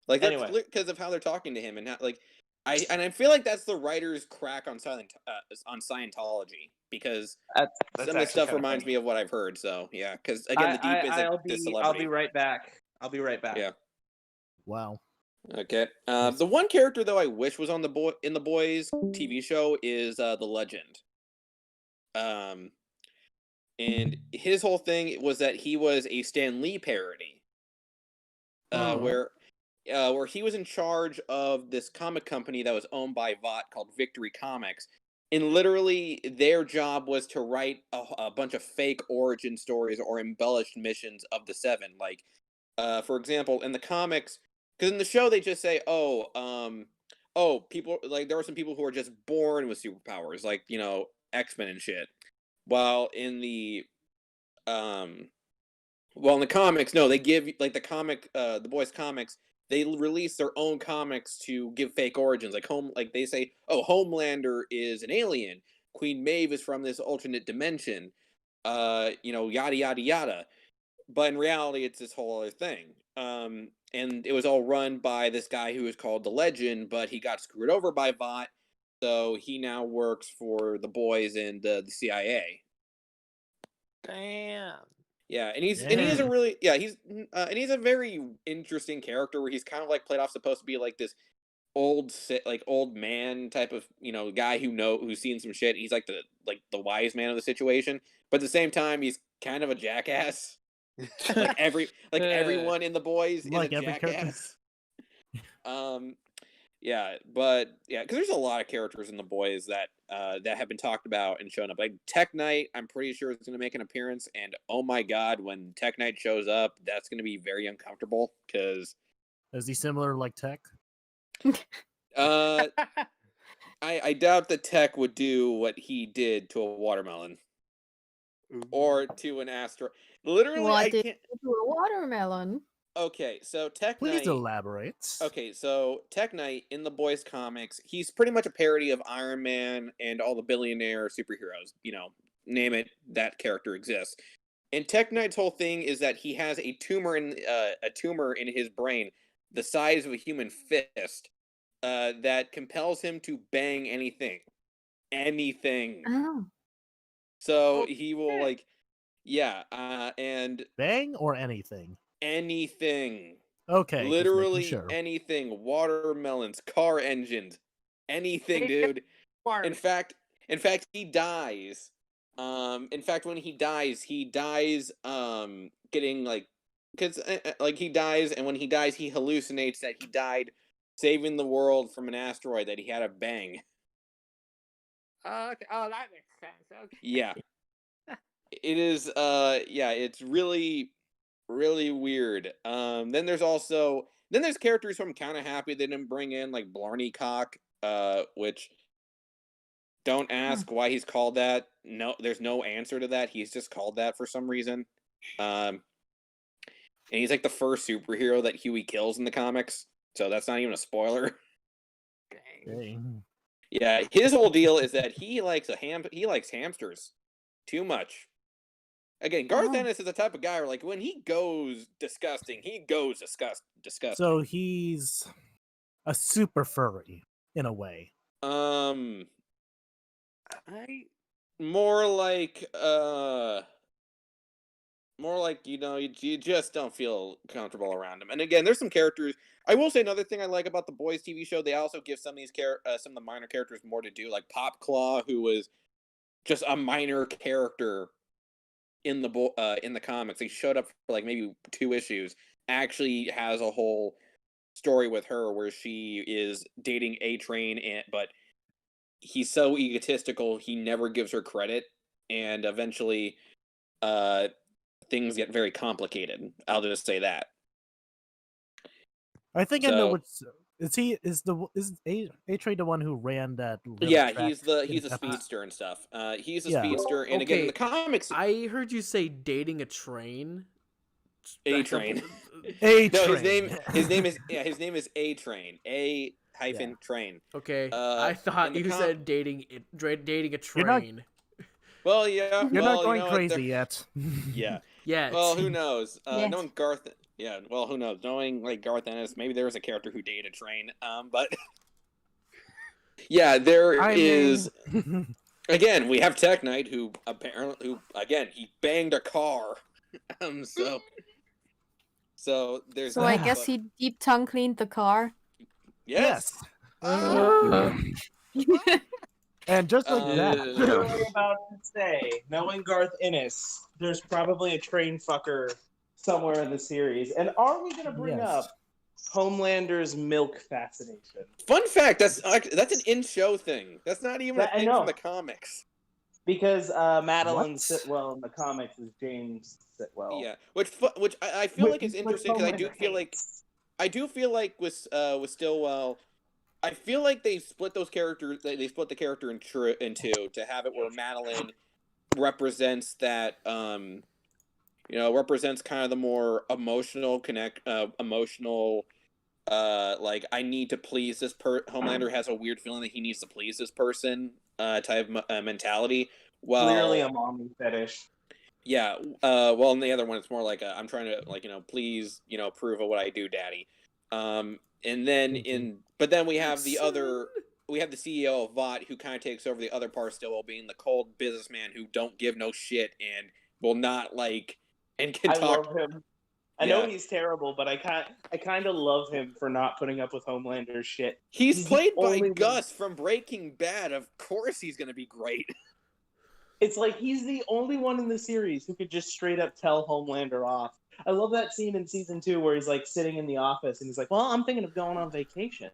Like, anyway, because of how they're talking to him and how, like, I feel like that's the writer's crack on Scientology, because that's some of the stuff reminds me of what I've heard. So yeah, because again, the Deep is a celebrity. I'll be right back. Yeah. Wow. Okay. The one character though I wish was on the Boys TV show is the Legend. And his whole thing was that he was a Stan Lee parody. Where he was in charge of this comic company that was owned by Vought called Victory Comics. And literally their job was to write a bunch of fake origin stories or embellished missions of the Seven. Like, for example, in the comics, because in the show they just say, people, like, there were some people who were just born with superpowers, like, X-Men and shit. While in the comics, no, they give, like, the Boys comics, they release their own comics to give fake origins. Like they say, Homelander is an alien. Queen Maeve is from this alternate dimension. Yada yada yada. But in reality, it's this whole other thing. And it was all run by this guy who was called the Legend, but he got screwed over by Vought, so he now works for the Boys and the CIA. Damn. Yeah, and he's a very interesting character where he's kind of like played off supposed to be like this old man type of guy who's seen some shit. He's like the wise man of the situation, but at the same time he's kind of a jackass. Everyone in the Boys is a jackass. Because there's a lot of characters in the Boys that have been talked about and shown up. Like Tech Knight, I'm pretty sure is going to make an appearance, and oh my god, when Tech Knight shows up, that's going to be very uncomfortable. Because is he similar like Tech? I doubt that Tech would do what he did to a watermelon or to an asteroid. Literally, what did to a watermelon? Okay, so Tech Knight... Please elaborate. Okay, so Tech Knight in the Boys comics, he's pretty much a parody of Iron Man and all the billionaire superheroes. Name it, that character exists. And Tech Knight's whole thing is that he has a tumor in his brain, the size of a human fist, that compels him to bang anything. Anything. Oh. So he will, and... Bang or anything? Anything. Okay. Literally anything. Watermelons, car engines, anything, dude. In fact, he dies. When he dies, getting he dies, and when he dies, he hallucinates that he died saving the world from an asteroid that he had to bang. Okay. Oh, that makes sense. Okay. Yeah. It is. It's really, really weird. Then there's characters who I'm kind of happy they didn't bring in, like Blarney Cock, which don't ask why he's called that. No, there's no answer to that. He's just called that for some reason. And he's like the first superhero that Huey kills in the comics, so that's not even a spoiler. Dang. Yeah, his whole deal is that he likes hamsters too much. Again, Garth Ennis is the type of guy where, like, when he goes disgusting, he goes disgusting. So he's a super furry in a way. more like you just don't feel comfortable around him. And again, there's some characters. I will say another thing I like about the Boys TV show. They also give some of these some of the minor characters more to do, like Pop Claw, who was just a minor character in the comics. He showed up for like maybe 2 issues. Actually has a whole story with her where she is dating A-Train, but he's so egotistical he never gives her credit, and eventually things get very complicated. I'll just say that. I think I know what's. Is A-Train the one who ran that? Yeah, he's a speedster and stuff. He's a speedster, and again in the comics, I heard you say dating a train. A-Train. A-Train. No, his name is A-Train. A-Train. Okay, I thought you said dating a train. Well, yeah. You're not going crazy yet. Yeah. Yeah. Well, who knows? Knowing Garth. Yeah. Well, who knows? Knowing like Garth Ennis, maybe there was a character who dated a train. But yeah, there is. Again, we have Tech Knight, who again he banged a car. So there's. So I guess he deep tongue cleaned the car. Yes. And just like that. I was about to say, knowing Garth Ennis, there's probably a train fucker somewhere in the series. And are we going to bring up Homelander's milk fascination? Fun fact: that's an in-show thing. That's not even a thing from the comics. Because Madeline Sitwell in the comics is James Sitwell. Yeah, which I feel like is interesting because I do feel like with Stillwell. I feel like they split those characters. They split the character in two to have it where Madeline represents that, represents kind of the more emotional like I need to please this Homelander has a weird feeling that he needs to please this person type mentality. Well, clearly a mommy fetish. Yeah. Well, and the other one, it's more like I'm trying to please approve of what I do, Daddy. And then but then we have the CEO of Vought who kind of takes over the other part still, while being the cold businessman who don't give no shit and will not and can talk. I love him. I know he's terrible, but I kind of love him for not putting up with Homelander's shit. He's played by Gus from Breaking Bad. Of course he's going to be great. It's like he's the only one in the series who could just straight up tell Homelander off. I love that scene in season 2 where he's like sitting in the office and he's like, "Well, I'm thinking of going on vacation."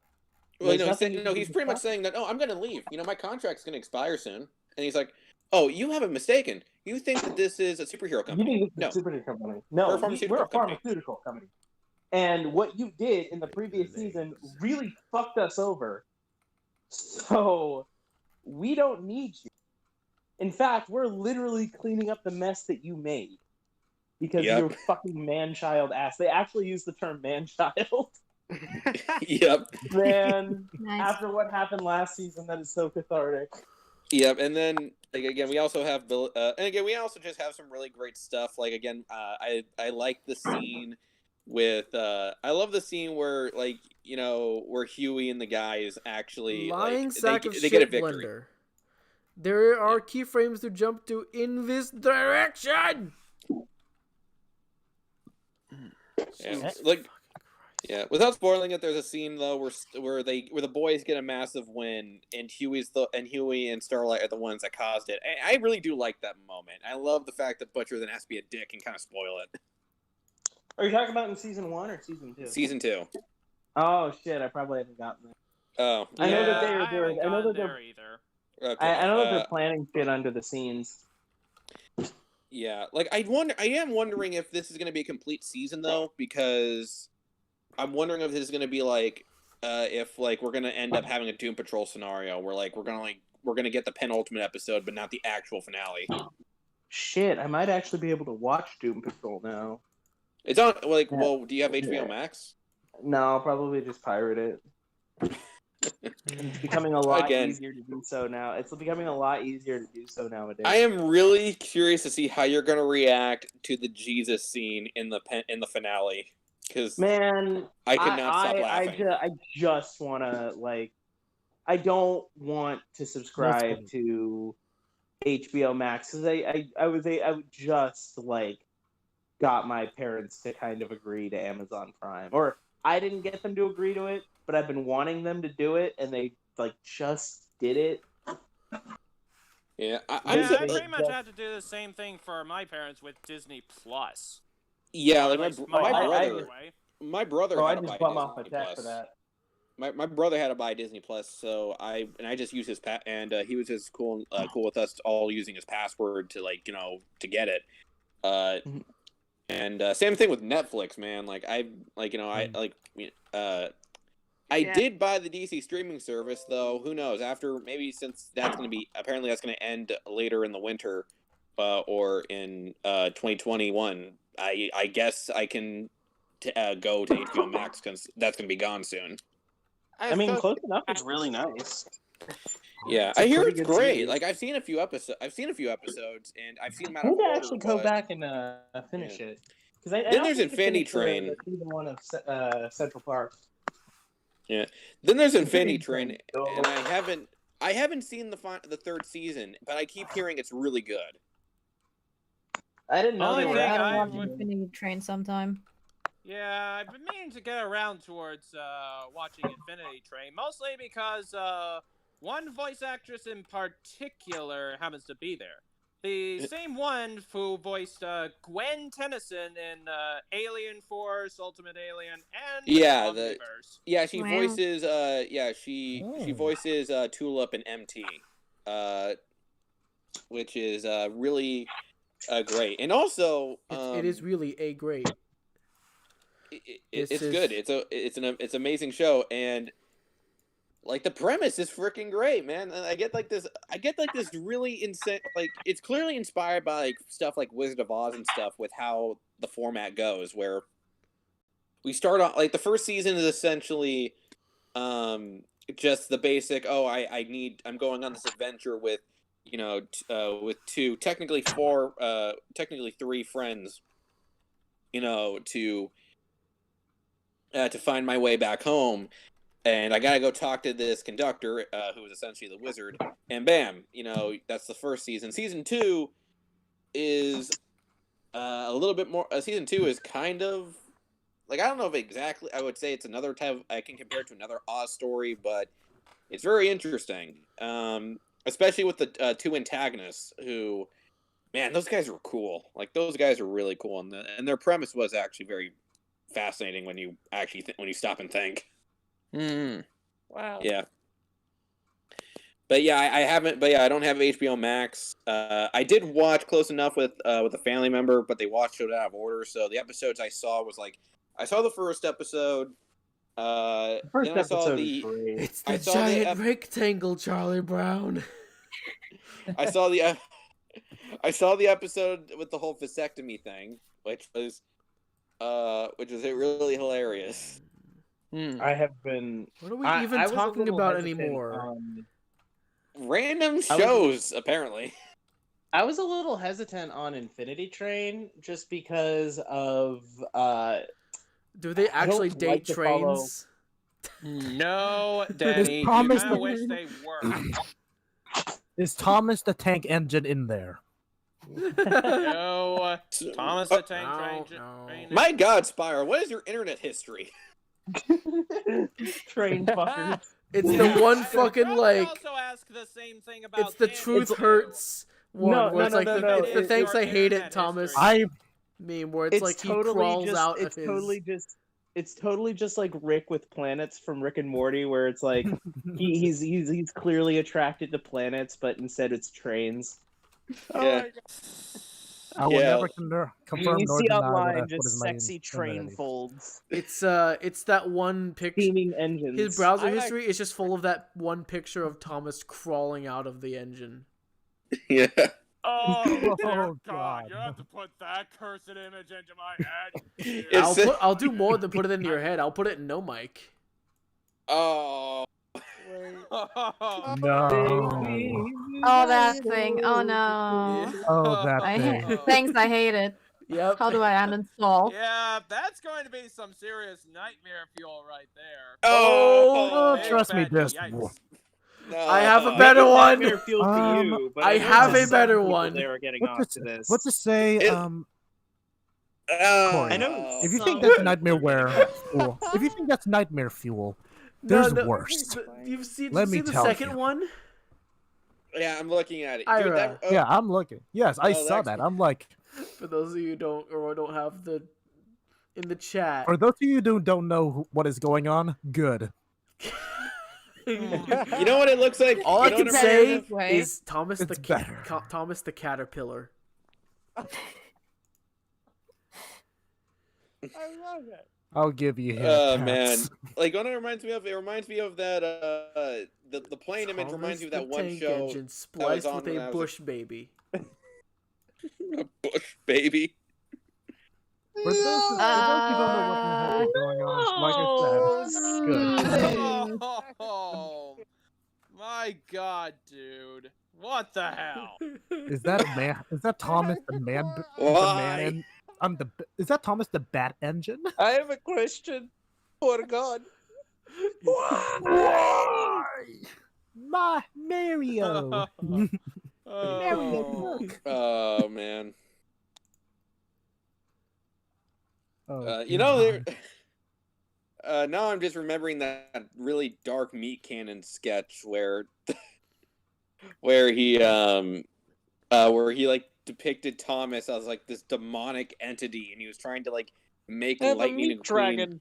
Well, he's pretty much saying that, "Oh, I'm going to leave. My contract's going to expire soon." And he's like, "Oh, you haven't mistaken. You think that this is a superhero company? No, superhero company. No, we're a pharmaceutical company. And what you did in the previous season really fucked us over. So we don't need you. In fact, we're literally cleaning up the mess that you made." Because you're fucking man-child ass. They actually use the term man-child. Yep. Man, after what happened last season, that is so cathartic. Yep, and then again, we also have we also just have some really great stuff. Like again, I like the scene with I love the scene where where Huey and the guys actually lying sack of they shit get a victory. blender. There are keyframes to jump to in this direction. Yeah, without spoiling it, there's a scene though where the boys get a massive win, and Huey and Starlight are the ones that caused it. I really do like that moment. I love the fact that Butcher then has to be a dick and kind of spoil it. Are you talking about in season 1 or season 2? Season 2. Oh shit! I probably haven't gotten there. Oh, I know that they're doing. I know that they're either. Okay. I know that they're planning shit under the scenes. Yeah, I am wondering if this is going to be a complete season though, because I'm wondering if this is going to be if we're going to end up having a Doom Patrol scenario where we're going to get the penultimate episode but not the actual finale. Shit, I might actually be able to watch Doom Patrol now. It's on well, do you have HBO Max? No, I'll probably just pirate it. It's becoming a lot easier to do so now. It's becoming a lot easier to do so nowadays. I am really curious to see how you're going to react to the Jesus scene in the finale. Because man, I could not stop laughing. I just want to I don't want to subscribe to HBO Max because I would just like got my parents to kind of agree to Amazon Prime, or I didn't get them to agree to it, but I've been wanting them to do it, and they like just did it. Yeah, I pretty much had to do the same thing for my parents with Disney Plus. Yeah, like my brother. Oh, I had to just buy bum off a Disney check for Plus. that. My brother had to buy Disney Plus, so I just used his and he was just cool with us all using his password to to get it. And same thing with Netflix, man. I did buy the DC streaming service, though. Who knows? After maybe since that's going to end later in the winter, or in 2021. I guess I can go to HBO Max because that's going to be gone soon. I mean, Close Enough is really nice. Yeah, I hear it's great. Like I've seen a few episodes, and I've seen them out of I need to order. actually go back and finish it. Because then there's Infinity Train. The season 1 of Central Park. Yeah. Then there's Infinity Train, and I haven't seen the third season, but I keep hearing it's really good. I didn't know they were watch Infinity Train sometime. Yeah, I've been meaning to get around towards watching Infinity Train, mostly because one voice actress in particular happens to be there. The same one who voiced Gwen Tennyson in Alien Force, Ultimate Alien, and Omniverse. She voices Tulip in MT, which is really great, and also it is really a great. It's good. It's an amazing show, and like the premise is freaking great, man. And I get like this really insane. Like it's clearly inspired by like stuff like Wizard of Oz and stuff with how the format goes. Where we start on like the first season is essentially just the basic. Oh, I'm going on this adventure with with technically three friends. To find my way back home, and I gotta go talk to this conductor, who is essentially the wizard, and bam, that's the first season. Season 2 is a little bit more. Season 2 is kind of like, I don't know if exactly I would say it's another type. I can compare it to another Oz story, but it's very interesting, especially with the two antagonists who, man, those guys were cool. Like those guys are really cool, and their premise was actually very fascinating when you actually when you stop and think. Wow. Yeah. But yeah, I haven't. But yeah, I don't have HBO Max. I did watch Close Enough with a family member, but they watched it out of order. So the episodes I saw was like, I saw the first episode. The first episode is great. It's the giant rectangle, Charlie Brown. I saw the episode with the whole vasectomy thing, which was really hilarious. I have been. What are we even talking about anymore? Random shows, apparently. I was a little hesitant on Infinity Train just because of. Do they actually date trains? No, Danny. You kind of wish they were. Is Thomas the Tank Engine in there? No, Thomas the Tank Train. My God, Spire, what is your internet history? Train fuckers. It's the one fucking like. Also ask the same thing about it's the truth hurts one. Where it's like it's the thanks I hate it, Thomas. Meme where it's like he crawls out of his. It's totally just like Rick with planets from Rick and Morty, where it's like he's clearly attracted to planets, but instead it's trains. Yeah. I will never confirm you nor see deny online just sexy train folds. It's that one picture. Steaming engines. His browser history is just full of that one picture of Thomas crawling out of the engine. Yeah. Oh, God! You have to put that cursed image into my head. I'll do more than put it into your head. I'll put it in no mic. Oh. No. Oh, that thing. Oh, no. Oh, that thing. Thanks, I hate it. Yep. How do I uninstall? Yeah, that's going to be some serious nightmare fuel right there. Oh, trust me, this. No, I have a better one. Nightmare Fuel to you, but I know have to a better some people one. They were getting What off to, to this. what to say? It- Corey, I know if you think some that's people nightmare are getting wear off. fuel, if you think that's nightmare fuel, No, there's no, worse. You've seen, Let you me see the tell second you. one? Yeah, I'm looking at it. Ira. Dude, that, Yeah, I'm looking. Yes, I Oh, saw that's- that. I'm like, For those of you who don't have the in the chat. for those of you who don't know what is going on, good. you know what it looks like? All you I know can what say way. is Thomas It's the better. Thomas the caterpillar. I love it. I'll give you his Oh pass. man, like what it reminds me of? It reminds me of that. The plane image Thomas reminds me of the that one tank show. engine spliced on with when I a was bush baby. A bush baby. For those who don't know what the heck is going on, like I said, good. Oh, my God, dude. What the hell? Is that a man? Is that Thomas the man? Why? Is that Thomas the bat engine? I have a question. For God. Why? My Mario. Oh. Oh man. Oh, You know, there. God. Now I'm just remembering that really dark meat cannon sketch where, where he like depicted Thomas as like this demonic entity, and he was trying to like make I have a Lightning meat McQueen. dragon.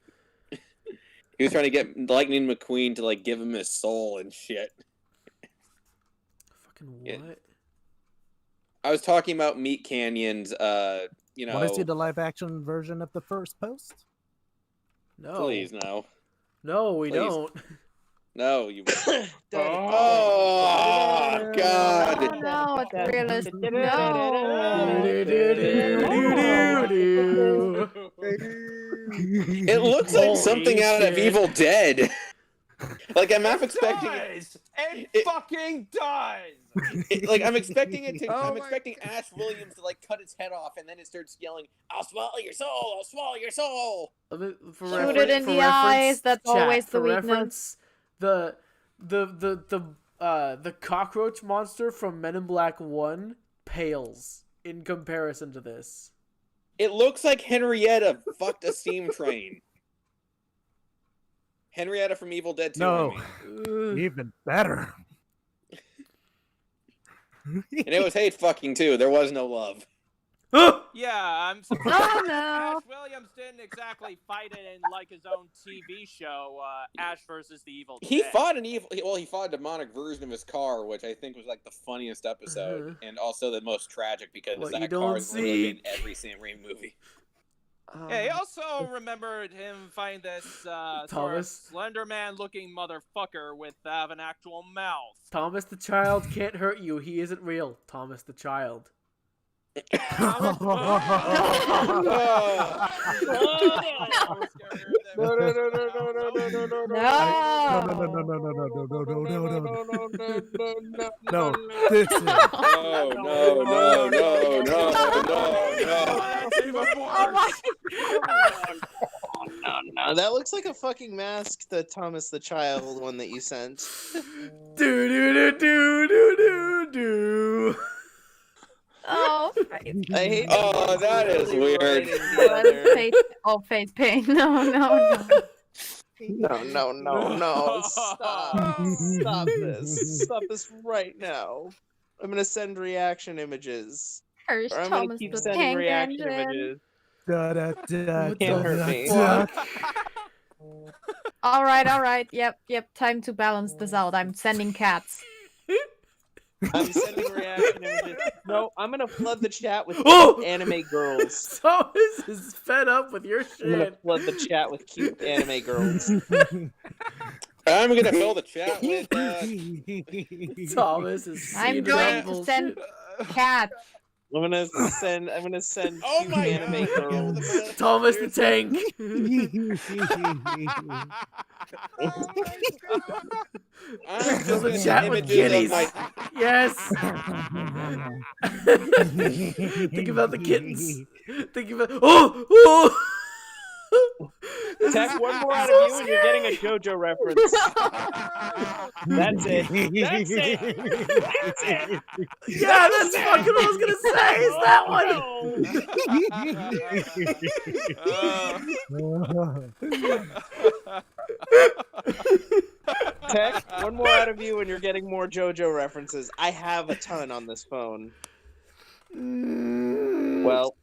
He was trying to get Lightning McQueen to like give him his soul and shit. Fucking what? Yeah. I was talking about Meat Canyon's. You know. Want to see the live action version of the first post? No. Please no. No, we Please. don't. No, you. Oh, Oh God! Oh, no, it's realistic. No. It looks like Holy something out of shit. Evil Dead. Like I'm half expecting Does! It It- fucking does! like I'm expecting it to. Oh I'm my expecting Ash Williams to like cut his head off, and then it starts yelling, "I'll swallow your soul! I'll swallow your soul!" For Shoot it in the eyes, that's always the for weakness. reference, the cockroach monster from Men in Black 1 pales in comparison to this. It looks like Henrietta fucked a steam train. Henrietta from Evil Dead 2. No. I mean. Even better. And it was hate fucking too. There was no love. Yeah, I'm surprised Oh, no. Ash Williams didn't exactly fight it in like his own TV show, Ash versus the Evil Dead. He fought an evil. Well, he fought a demonic version of his car, which I think was like the funniest episode, and also the most tragic because What you that don't car is literally see. in every Sam Raimi movie. Yeah, he also remembered him find this sort of Thomas? Slender Man-looking motherfucker with an actual mouth. Thomas the child can't hurt you. He isn't real. Thomas the child. No. This is No. Oh my that looks like a fucking mask, the Thomas the Child one that you sent. Do do do do do do do. Oh, I hate Oh, that is weird. face paint. No. No. Stop this. Stop this right now. I'm gonna send reaction images. First, Or I'm gonna Thomas keep the sending tank reaction engine. images. Can't Can't hurt me. All right. Yep. Time to balance this out. I'm sending cats. I'm sending reaction images. No, I'm gonna flood the chat with Oh! anime girls. Thomas is fed up with your I'm gonna shit. flood the chat with cute anime girls. I'm gonna fill the chat with. Thomas is. I'm seeing going that to send bullshit. cats. I'm gonna send Oh cute my anime God! girls. Thomas the tank. I'm Fill the just chat with images kitties. of my. Yes. Think about the kittens. Think about. Oh. Tech, one more out of you, and you're getting a JoJo reference. That's it. That's it. That's it. Yeah, that's fucking what I was gonna say. Is that one? Tech, one more out of you, and you're getting more JoJo references. I have a ton on this phone. Well.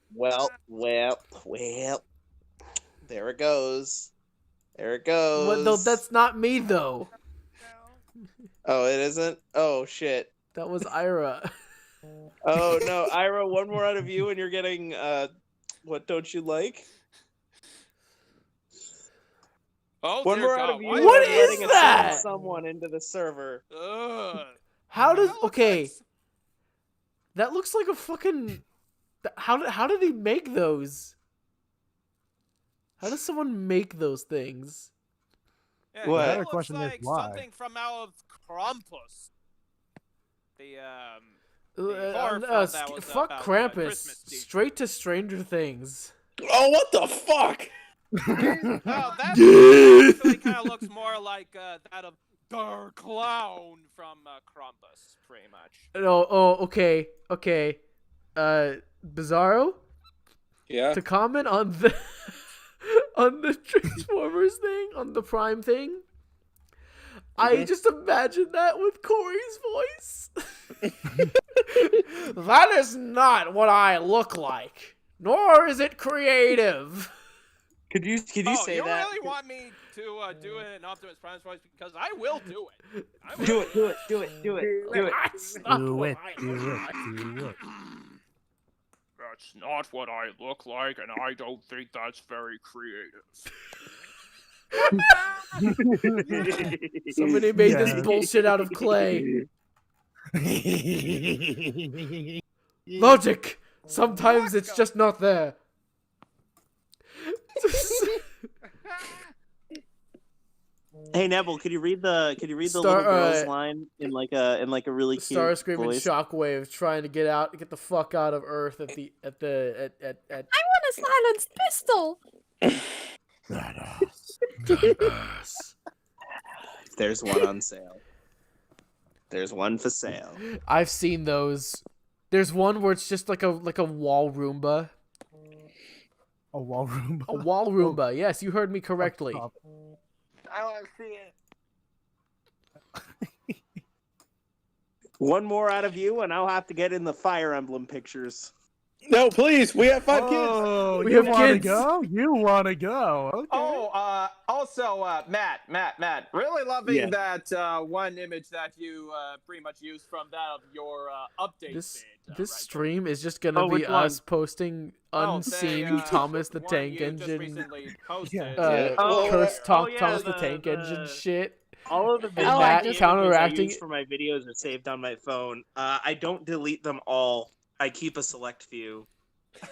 There it goes. There it goes. What, though, that's not me though. Oh, it isn't? Oh, shit. That was Ira. Oh, no. Ira, one more out of you, and you're getting, what don't you like? Oh, One dear more God. out of you. Why and What I'm is letting that? assign someone into the server. Ugh. How does... That looks Okay. like- That looks like a fucking... How did he make those? How does someone make those things? Yeah, What? that Better looks question is like why? something from out of Krampus. The horror film that was Fuck about, Krampus. Christmas Eve. Straight to Stranger Things. Oh, what the fuck? Oh, that actually kind of looks more like that of the clown from Krampus, pretty much. No, okay. Bizarro? Yeah. To comment on the... on the Transformers thing, on the Prime thing, I just imagine that with Corey's voice. That is not what I look like, nor is it creative. Could you Oh, say you that? really want me to do it in Optimus Prime's voice? Because I will do it. I will. Do it. That's not Do what it, I do look it, like. do it. That's not what I look like, and I don't think that's very creative. Somebody made Yeah. this bullshit out of clay. Logic. Sometimes it's just not there. Hey Neville, could you read the Star- little girl's line in like a really cute Starscream and voice? Shockwave trying to get the fuck out of Earth at I want a silenced pistol. There's one on sale. There's one for sale. I've seen those. There's one where it's just like a wall Roomba. A wall room. A wall Roomba. Yes, you heard me correctly. I want to see it. One more out of you, and I'll have to get in the Fire Emblem pictures. No, please. We have 5 kids. Oh, We you have wanna kids. go? You wanna go? Okay. Oh, also, Matt, really loving Yeah. that one image that you pretty much used from that of your update This vid. this right stream is just gonna be which one? us posting Oh, unseen the, Thomas the one Tank you just Engine, recently posted. Yeah. curse talk yeah, Thomas the the- Tank the- Engine shit. All of the And I Matt just- counteracting. I use for my videos are saved on my phone. I don't delete them all. I keep a select few.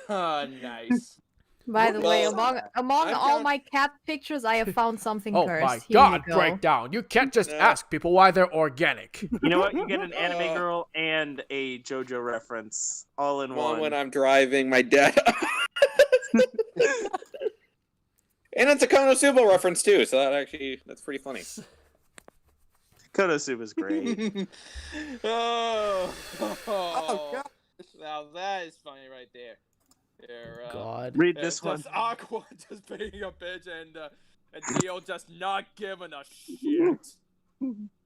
Oh, nice. By the way, Well, among I've all got- my cat pictures, I have found something Oh cursed. my Here god, you go. breakdown. You can't just No. ask people why they're organic. You know what? You get an anime Uh, girl and a JoJo reference all in One one. when I'm driving my dad. And it's a Konosuba reference too, so that's pretty funny. Konosuba's great. Oh, God. Now that is funny right there. There, God. Read this one. Just Aqua just being a bitch and Dio just not giving a shit.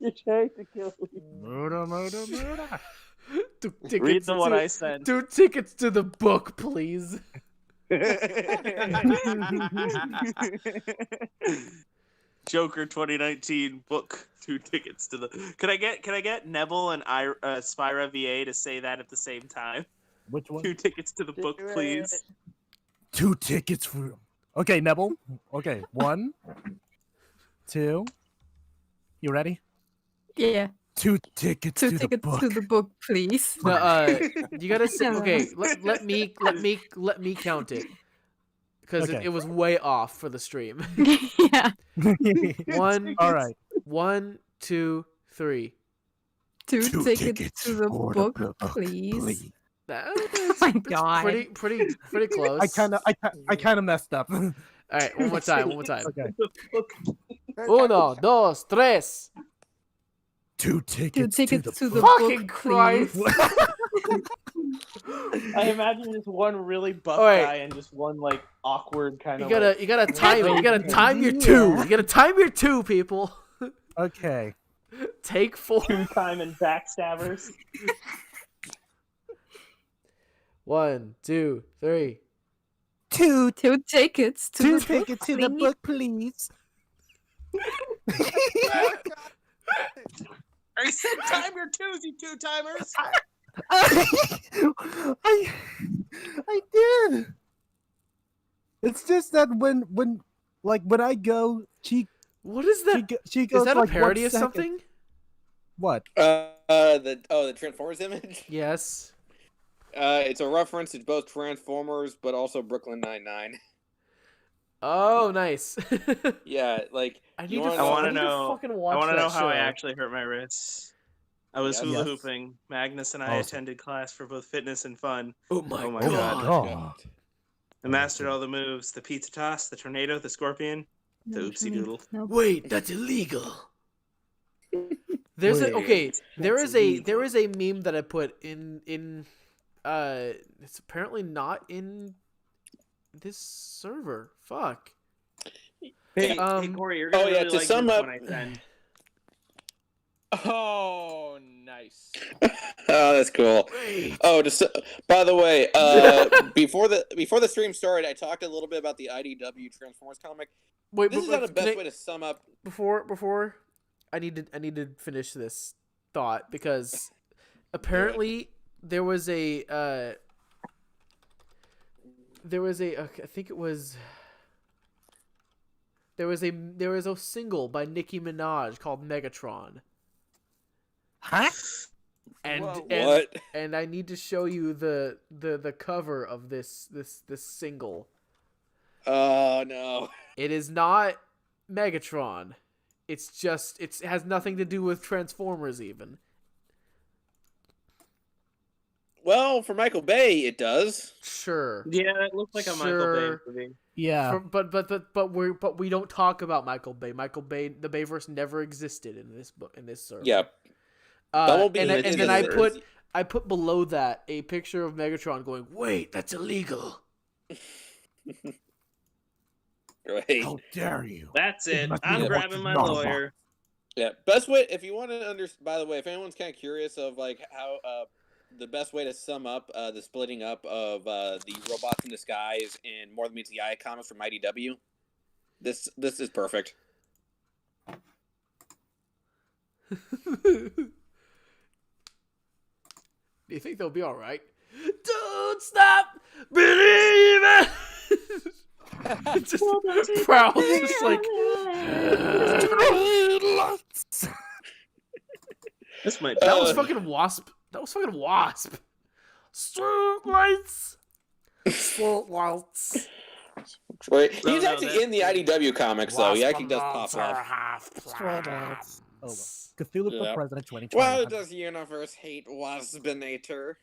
You're trying to kill me. Murder, murder, murder. Read the one I sent. 2 tickets to the book, please. Joker 2019 book. 2 tickets to the. Can I get Neville and Spyra VA to say that at the same time? Which one? 2 tickets to the book, please. 2 tickets for. Okay, Neville. Okay, 1, 2. You ready? Yeah. 2 tickets 2 to the tickets book. to the book, please. No, you gotta say, okay, let me count it. Because Okay. it was way off for the stream. Yeah. 1, All right. 1, 2, 3. 2 2 tickets to the for book, book, please. That's Oh my God. pretty close. I kind of messed up. All right, one more time. One more time. Okay. Uno, dos, tres. 2 tickets, to the Fucking book, Christ! I imagine just one really buff All right. guy and just one like awkward kind You of. gotta time it. You gotta time your two. You gotta time your two, people. Okay. Take 4. Two-time and backstabbers. 1, 2, 3. 2 tickets to the tickets to the book, please. I said time your twos, you two-timers. I did. It's just that when I go, What is that? she goes Is that like a parody 1 of second. something? What? The Transformers image. Yes. It's a reference to both Transformers, but also Brooklyn Nine-Nine. Oh, nice. Yeah, like I you need to. wanna I wanna need to know- fucking watch I want to that know how show. I actually hurt my wrists. I was Yes. hula Yes. hooping. Magnus and I Oh. attended class for both fitness and fun. Oh my, Oh my god. God. I mastered all the moves: the pizza toss, the tornado, the scorpion, the oopsie doodle. Wait, that's illegal. There's a Wait. okay. There That's is illegal. a meme that I put in. It's apparently not in this server. Fuck. Hey, Corey, you're gonna oh, yeah, really to like sum this up- when I send. Oh, nice. Oh, that's cool. Wait. Oh, just by the way, before the stream started, I talked a little bit about the IDW Transformers comic. Wait, This is not the best way to sum up. before I need to finish this thought because apparently there was a I think it was there was a single by Nicki Minaj called Megatron. Huh? And Whoa. What? and I need to show you the cover of this single. Oh no. It is not Megatron. It has nothing to do with Transformers even. Well, for Michael Bay, it does. Sure. Yeah, it looks like a Michael Sure. Bay movie. Yeah. But we don't talk about Michael Bay. Michael Bay, the Bayverse never existed in this book, in this server. Yeah. Bumblebee And is then in I put below that a picture of Megatron going, "Wait, that's illegal." Right. How dare you? That's it. must be I'm what grabbing is my not a lawyer. Yeah. Best way, if you want to understand. By the way, if anyone's kind of curious of like how the best way to sum up the splitting up of the robots in disguise in More Than Meets the Eye comics from IDW, this is perfect. Do you think they'll be all right? Don't stop believing. Just Prowl's just like. This might. That was fucking Wasp. That was fucking Wasp. Streetlights. Streetlights. Right. No, He's no, actually that- in the IDW comics, though. He actually does pop up. Oh, well. Cthulhu for Yeah. President 2020. Why does the universe hate Waspinator?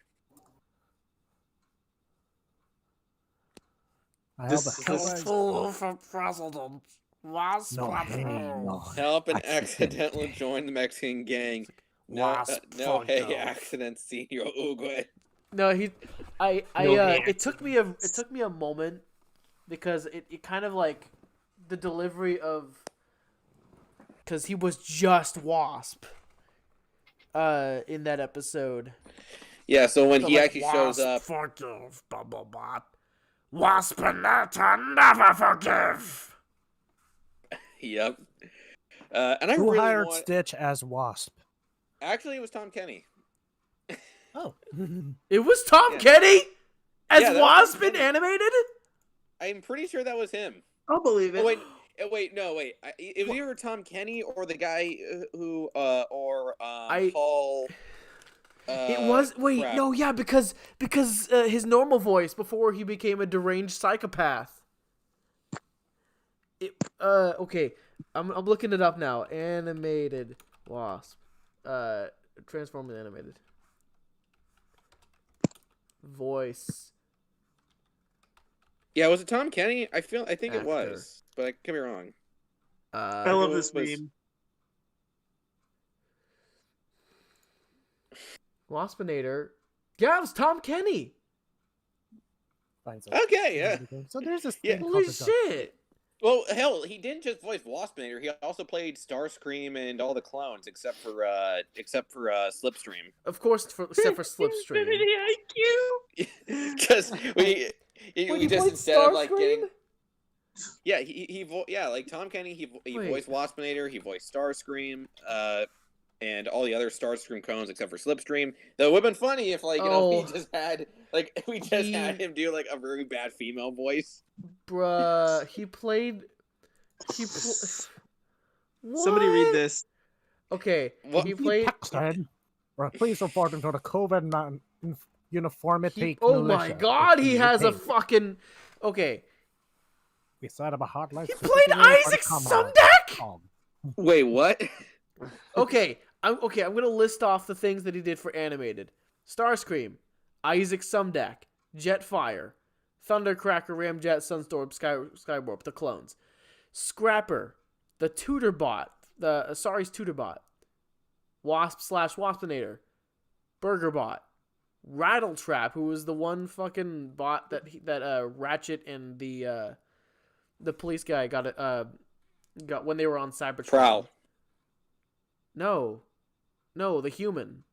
I This- have a this- For president. Wasp. No, hey, no. Help and I can't accidentally say. join the Mexican gang. No, Wasp no, hey, photo. accident, Senor Uguay. No, he. No, It took me a moment because it kind of like the delivery of because he was just Wasp. In that episode. Yeah, so when So, he like, actually shows up, Forgive, blah blah blah. Waspinator never forgive. yep. And I Who really hired want. Stitch as Wasp? Actually, it was Tom Kenny. Oh. It was Tom Yeah. Kenny as Yeah, that was Wasp Tom in Kenny. animated. I'm pretty sure that was him. I'll believe it. Oh wait, no, wait. It was either Tom Kenny or the guy who, Paul. It was crap. no, yeah, because his normal voice before he became a deranged psychopath. Okay, I'm looking it up now. Animated Wasp, Transformers animated voice Yeah, was it Tom Kenny? I think it Actor. was, but I could be wrong. I love it this was- meme. Waspinator. Yeah, it was Tom Kenny. Finds out. Okay, yeah. So there's this Yeah. thing Holy called the shit. Well, hell, he didn't just voice Waspinator. He also played Starscream and all the clones, except for Slipstream. Of course, except for Slipstream. Because we Wait, he just played instead of like Starscream? getting. Yeah, yeah, like Tom Kenny, he Wait. voiced Waspinator, he voiced Starscream, and all the other Starscream clones except for Slipstream. Though it would have been funny if, like, Oh. he just had had him do like a very bad female voice. Bruh, Somebody read this. Okay, What? he played. Please report into the COVID uniformity. Oh my militia. god, he has a Okay. fucking. Okay, Beside of a hotline. he played Isaac Sumdac. Wait, what? Okay, I'm gonna list off the things that he did for animated: Starscream, Isaac Sumdac, Jetfire, Thundercracker, Ramjet, Sunstorm, Skywarp, the clones, Scrapper, the Tutorbot, the Asari's Tutorbot, Wasp/Waspinator, Burgerbot, Rattletrap, who was the one fucking bot that Ratchet and the police guy got when they were on Cybertron. Prowl. No, the human.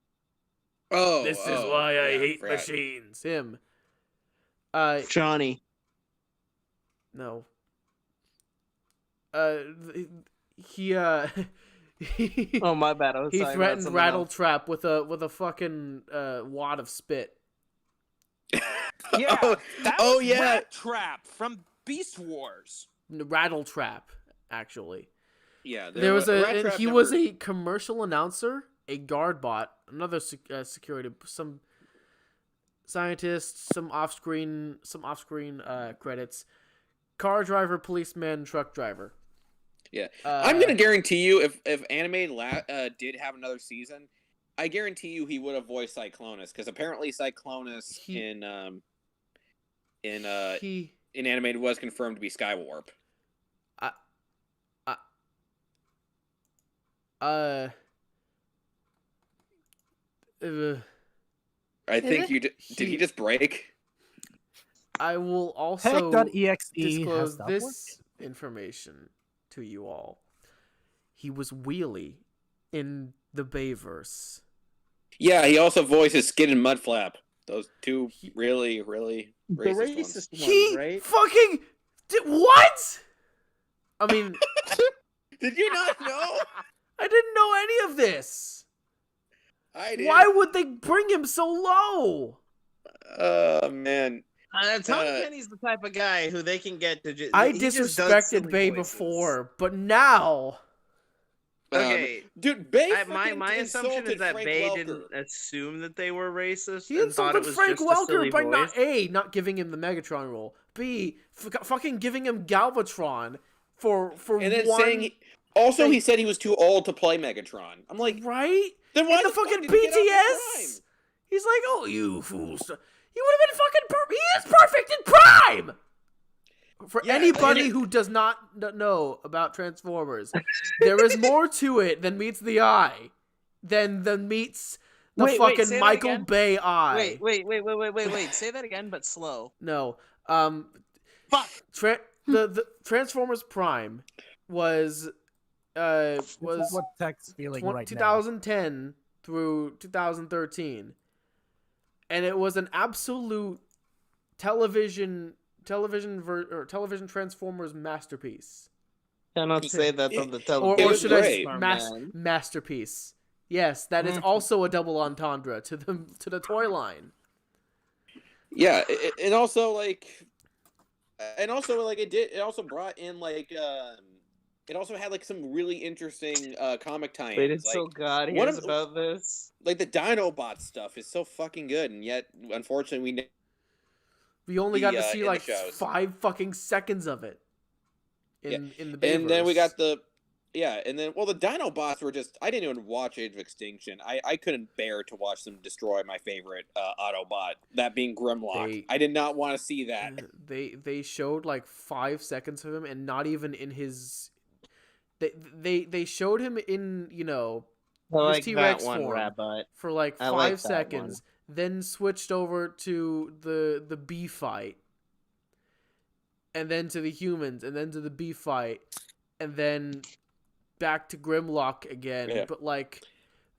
Oh, This is why I yeah, hate forgot. machines. Him. Johnny. No. He Oh, my bad. I was he talking about threatened something else. Rattletrap with a fucking wad of spit. Yeah, Oh, that oh, was yeah. Rat Trap from Beast Wars. Rattletrap, actually. Yeah, There was Rat and Trap he never- was a commercial announcer, a guard bot, another security, some scientist, some off-screen credits, car driver, policeman, truck driver. Yeah. I'm gonna guarantee you, if anime did have another season, I guarantee you he would have voiced Cyclonus, because apparently Cyclonus in animated was confirmed to be Skywarp. I think it? did he just break? I will also Heck.exe disclose has that this one? information to you all. He was Wheelie in the Bayverse. Yeah, he also voices Skid and Mudflap. Those two really, really The racist ones. racist one, He right? fucking did what? I mean, Did you not know? I didn't know any of this. I did. Why would they bring him so low? Oh man. Tom Kenny's the type of guy who they can get to. I he just does disrespected silly Bay voices. before, but now Okay, dude, Bay. my assumption is that Frank Bay Welker. didn't assume that they were racist. he and thought it insulted was Frank just a silly Welker by voice. not giving him the Megatron role, B fucking giving him Galvatron for And then one, saying he said he was too old to play Megatron. I'm like, right? then why In the fuck fucking did he get out in BTS, he's like, "Oh, you fools! He would have been fucking. He is perfect in prime." For Yeah, anybody and it- who does not know about Transformers, there is more to it than meets the eye, than meets the Wait, fucking say that Michael again? Bay eye. Wait. Say that again, but slow. No. Fuck. The Transformers Prime was This is what Tech's feeling right now. 2010 through 2013, and it was an absolute television Transformers masterpiece. Cannot say that on the Or, television. It or was should great. I man. masterpiece? Yes, that is also a double entendre to the toy line. Yeah, and also like it also brought in like it also had like some really interesting comic tie-ins. Wait, it's like, so God one hears of- about this. like the Dinobot stuff is so fucking good, and yet unfortunately We only got to see in the like shows. 5 fucking seconds of it in the and then we Bayverse. got the Yeah, and then the Dinobots were just I didn't even watch Age of Extinction. I couldn't bear to watch them destroy my favorite Autobot, that being Grimlock. I did not want to see that. They showed like 5 seconds of him, and not even in his. They showed him in his T-Rex form for like 5 seconds, then switched over to the B fight, and then to the humans, and then to the B fight, and then back to Grimlock again. Yeah. But like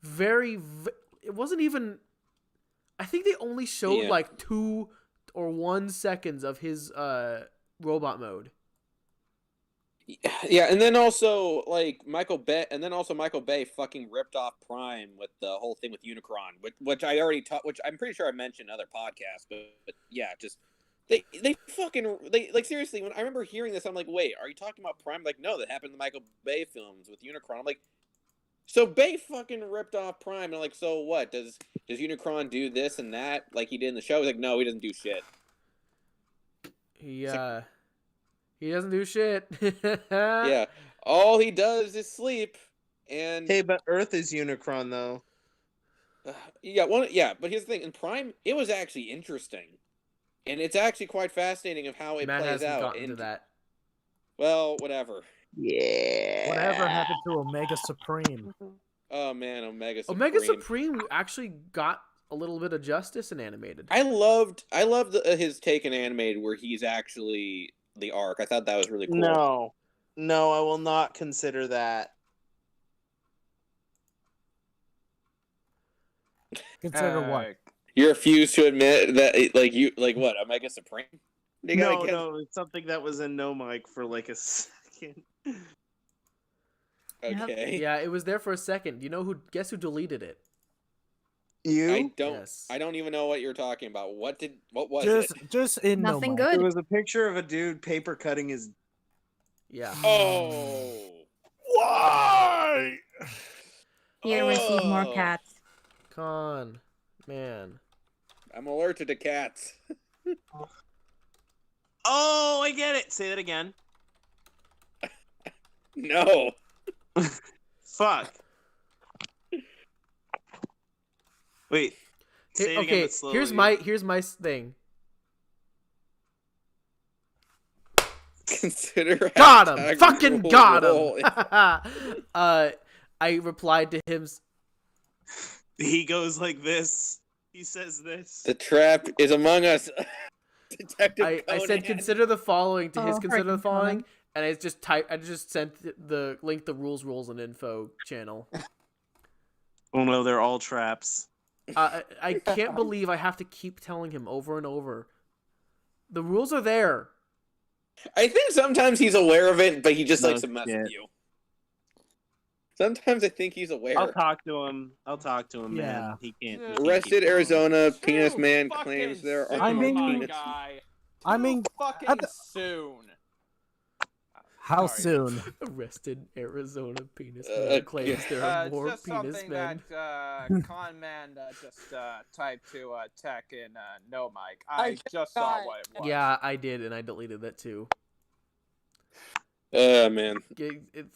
it wasn't even. I think they only showed like 2 or 1 seconds of his robot mode. Yeah, and then also Michael Bay fucking ripped off Prime with the whole thing with Unicron, which I already taught, which I'm pretty sure I mentioned in other podcasts, but yeah, just they seriously, when I remember hearing this, I'm like, wait, are you talking about Prime? Like, no, that happened in the Michael Bay films with Unicron. I'm like, so Bay fucking ripped off Prime, and like, so what? Does Unicron do this and that like he did in the show? He's like, no, he doesn't do shit. He doesn't do shit. Yeah, all he does is sleep. And Hey, but Earth is Unicron though. But here's the thing: in Prime, it was actually interesting, and it's actually quite fascinating of how it Matt plays hasn't out. gotten to that. Well, whatever. Yeah. Whatever happened to Omega Supreme? Oh man, Omega Supreme. Omega Supreme actually got a little bit of justice in animated. I loved his take in animated where he's actually the Ark. I thought that was really cool. No, I will not consider that. Consider what? You refuse to admit that, what, Omega Supreme? No, it's something that was in No Mic for like a second. Okay. Yeah, it was there for a second. Guess who deleted it? You? I don't even know what you're talking about. What was it? Just in Nothing No Mic. good. It was a picture of a dude paper cutting his. Yeah. Oh. Why? Here, receive more cats. Con, man. I'm allergic to cats. Oh, I get it. Say that again. No. Fuck. Wait. Say it again, but slowly. Here's my thing. Consider Got him! Fucking got him! I replied to him. He goes like this. He says this. The trap is among us. Detective I said Conan. consider the following to his consider the freaking following, and I just sent the link the rules and info channel. Oh no, they're all traps. I can't believe I have to keep telling him over and over. The rules are there. I think sometimes he's aware of it, but he just likes to mess shit. with you. Sometimes I think he's aware. I'll talk to him, Yeah. man. He can't. Arrested Arizona penis man claims there are penis. I mean, fucking soon. how Sorry. soon? Arrested Arizona penis man claims there are more Just penis something men. that Con Man just typed to tech in No Mic. I just saw what it was. Yeah, I did, and I deleted that too. Man.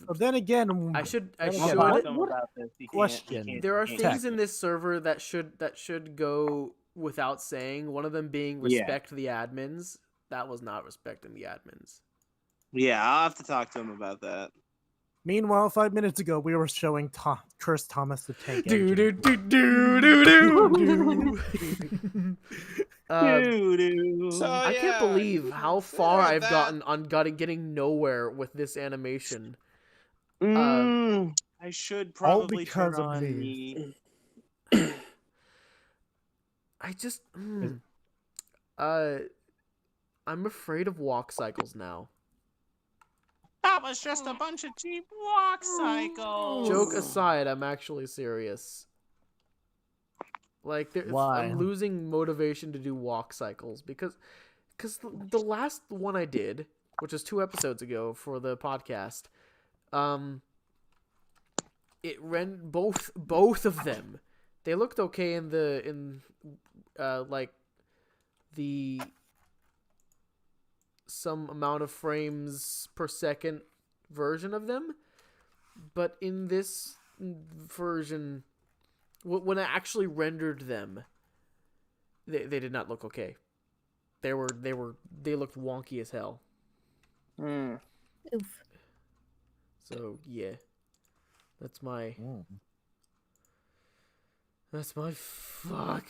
But then again, I should. I'll should- talk what- to him about this. He can't- Question. he can't- There are he things can't. in this server that should go without saying. One of them being Yeah. respect the admins. That was not respecting the admins. Yeah, I'll have to talk to him about that. Meanwhile, 5 minutes ago, we were showing Chris Thomas the tank Do do engine. do do do do. So, I can't yeah, believe how consider far I've that- gotten on getting nowhere with this animation. I should probably because turn of on these. the. I just, I'm afraid of walk cycles now. That was just a bunch of cheap walk cycles. Joke aside, I'm actually serious. Like, Why? I'm losing motivation to do walk cycles because the last one I did, which was 2 episodes ago for the podcast, it ran both of them. They looked okay in the some amount of frames per second version of them, but in this version, when I actually rendered them, they did not look okay. They looked wonky as hell. Hmm. Oof. So yeah, that's my fuck.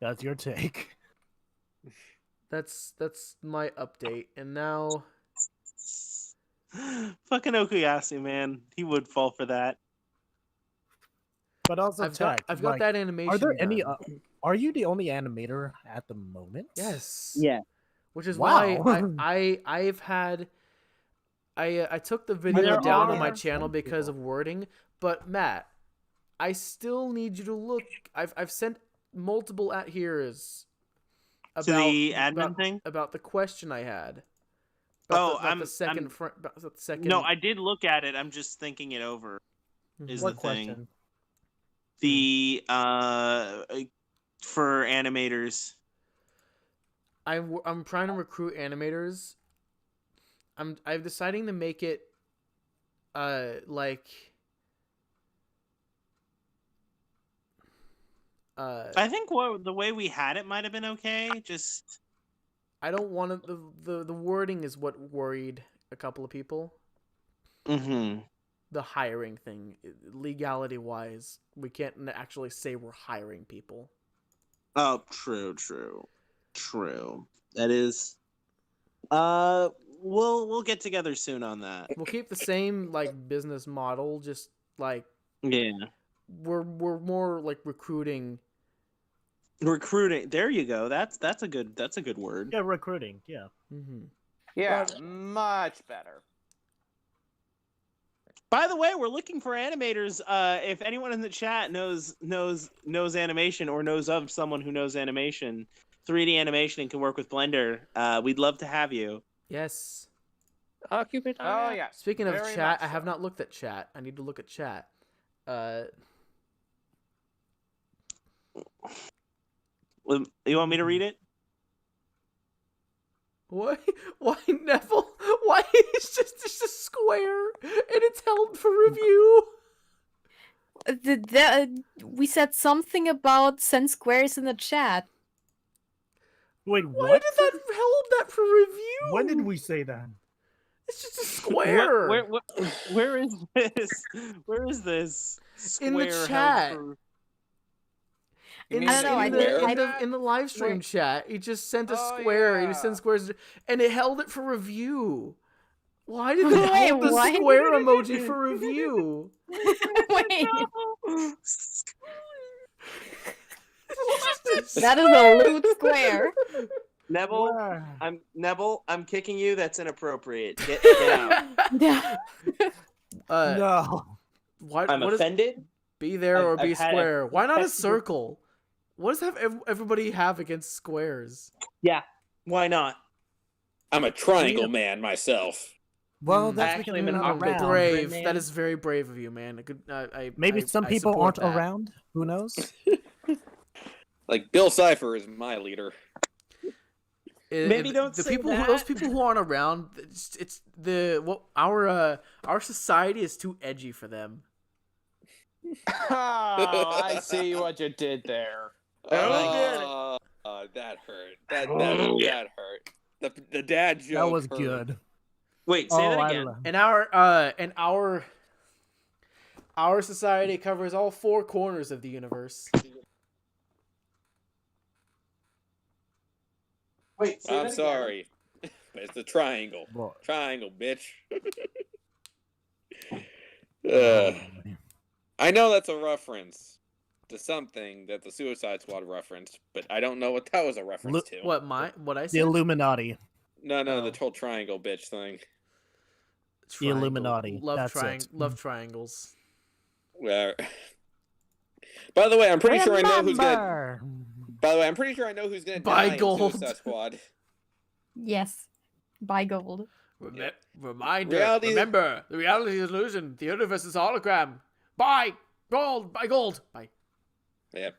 That's your take. That's my update, and now Fucking Okuyasu, man. He would fall for that. But also, I've got like, that animation. are there any? done. Are you the only animator at the moment? Yes. Yeah. Which is Wow. why I've had I took the video There down on are my some channel because of people. wording, but Matt, I still need you to look. I've sent multiple at here's To the admin thing? about the question I had. I'm- the second I'm- about the second. No, I did look at it. I'm just thinking it over. Is What the thing. question? The for animators. I'm trying to recruit animators. I'm deciding to make it like I think the way we had it might have been okay. Just I don't want to the wording is what worried a couple of people. mm-hmm. The hiring thing, legality wise, we can't actually say we're hiring people. Oh, true. That is. We'll get together soon on that. We'll keep the same like business model, just like Yeah. we're more like recruiting. Recruiting. There you go. That's a good word. Yeah, recruiting. Yeah. Mm-hmm. Yeah, much better. By the way, we're looking for animators. If anyone in the chat knows animation or knows of someone who knows animation, 3D animation and can work with Blender, we'd love to have you. Yes. Occupant. Oh yeah. Speaking of Very chat, much I have so. not looked at chat. I need to look at chat. You want me to read it? Why Neville? Why it's just a square and it's held for review? We said something about send squares in the chat. Wait, Why what? did that hold that for review? When did we say that? It's just a square. Where is this? Where is this? In the Square held chat. for- In, I don't know, I think- in the live stream chat, he just sent a Oh, square. He yeah. just sent squares, and it held it for review. Why did it Wait, hold the what? square emoji for review? Wait, It's that is a lewd square. Neville, Where? I'm kicking you. That's inappropriate. Get out. Yeah. No. Why? I'm what is offended. be there or I've be had square? Why not a excessive- circle? What does everybody have against squares? Yeah. Why not? I'm a triangle man myself. Well, Mm. that's Actually, because I'm you're an not around. Brave. man. That is very brave of you, man. Maybe some I people support aren't that. around. Who knows? Like Bill Cipher is my leader. Maybe don't the say people that. those people who aren't around. It's the what our society is too edgy for them. Oh, I see what you did there. Oh, that hurt. That hurt. The dad joke. That was hurt. good. Wait, say that I again. love- And our society covers all four corners of the universe. Wait, say that I'm again. sorry. It's the triangle. Well, Triangle, bitch. I know that's a reference to something that the Suicide Squad referenced, but I don't know what that was a reference to. What I the said? Illuminati. No, Oh. the whole triangle bitch thing. The Illuminati, that's it. Love triangles. Where? By the way, I'm pretty sure I know who's gonna. Remember. By the way, I'm pretty sure I know who's gonna Buy die gold. in Suicide Squad. Yes. Buy gold. Reminder. Reality- Remember, the reality is illusion. The universe is a hologram. Buy gold. Buy gold. Buy. Yeah.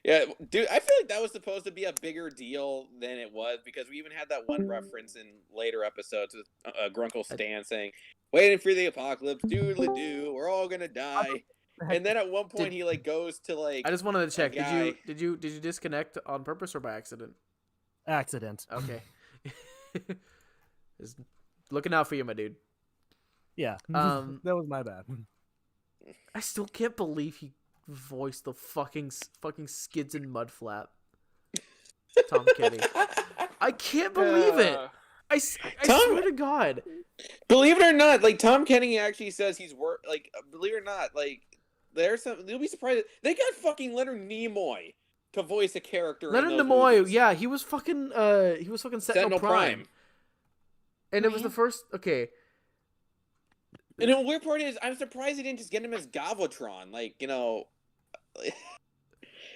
Yeah, dude, I feel like that was supposed to be a bigger deal than it was because we even had that one reference in later episodes with Grunkle Stan saying, waiting for the apocalypse, doodly-doo, we're all gonna die. And then at one point he like goes to like I just wanted to check. guy. Did you disconnect on purpose or by accident? Accident. Okay. Just looking out for you, my dude. Yeah. Um, that was my bad. I still can't believe he voiced the fucking Skids and Mudflap. Tom Kenny. I can't believe it. I swear to God. Believe it or not, like Tom Kenny actually says he's like believe it or not, like there's some you'll be surprised they got fucking Leonard Nimoy to voice a character. Leonard in those Nimoy, movies. yeah, he was fucking Sentinel Prime. And it was the first And the weird part is I'm surprised they didn't just get him as Galvatron, like, you know.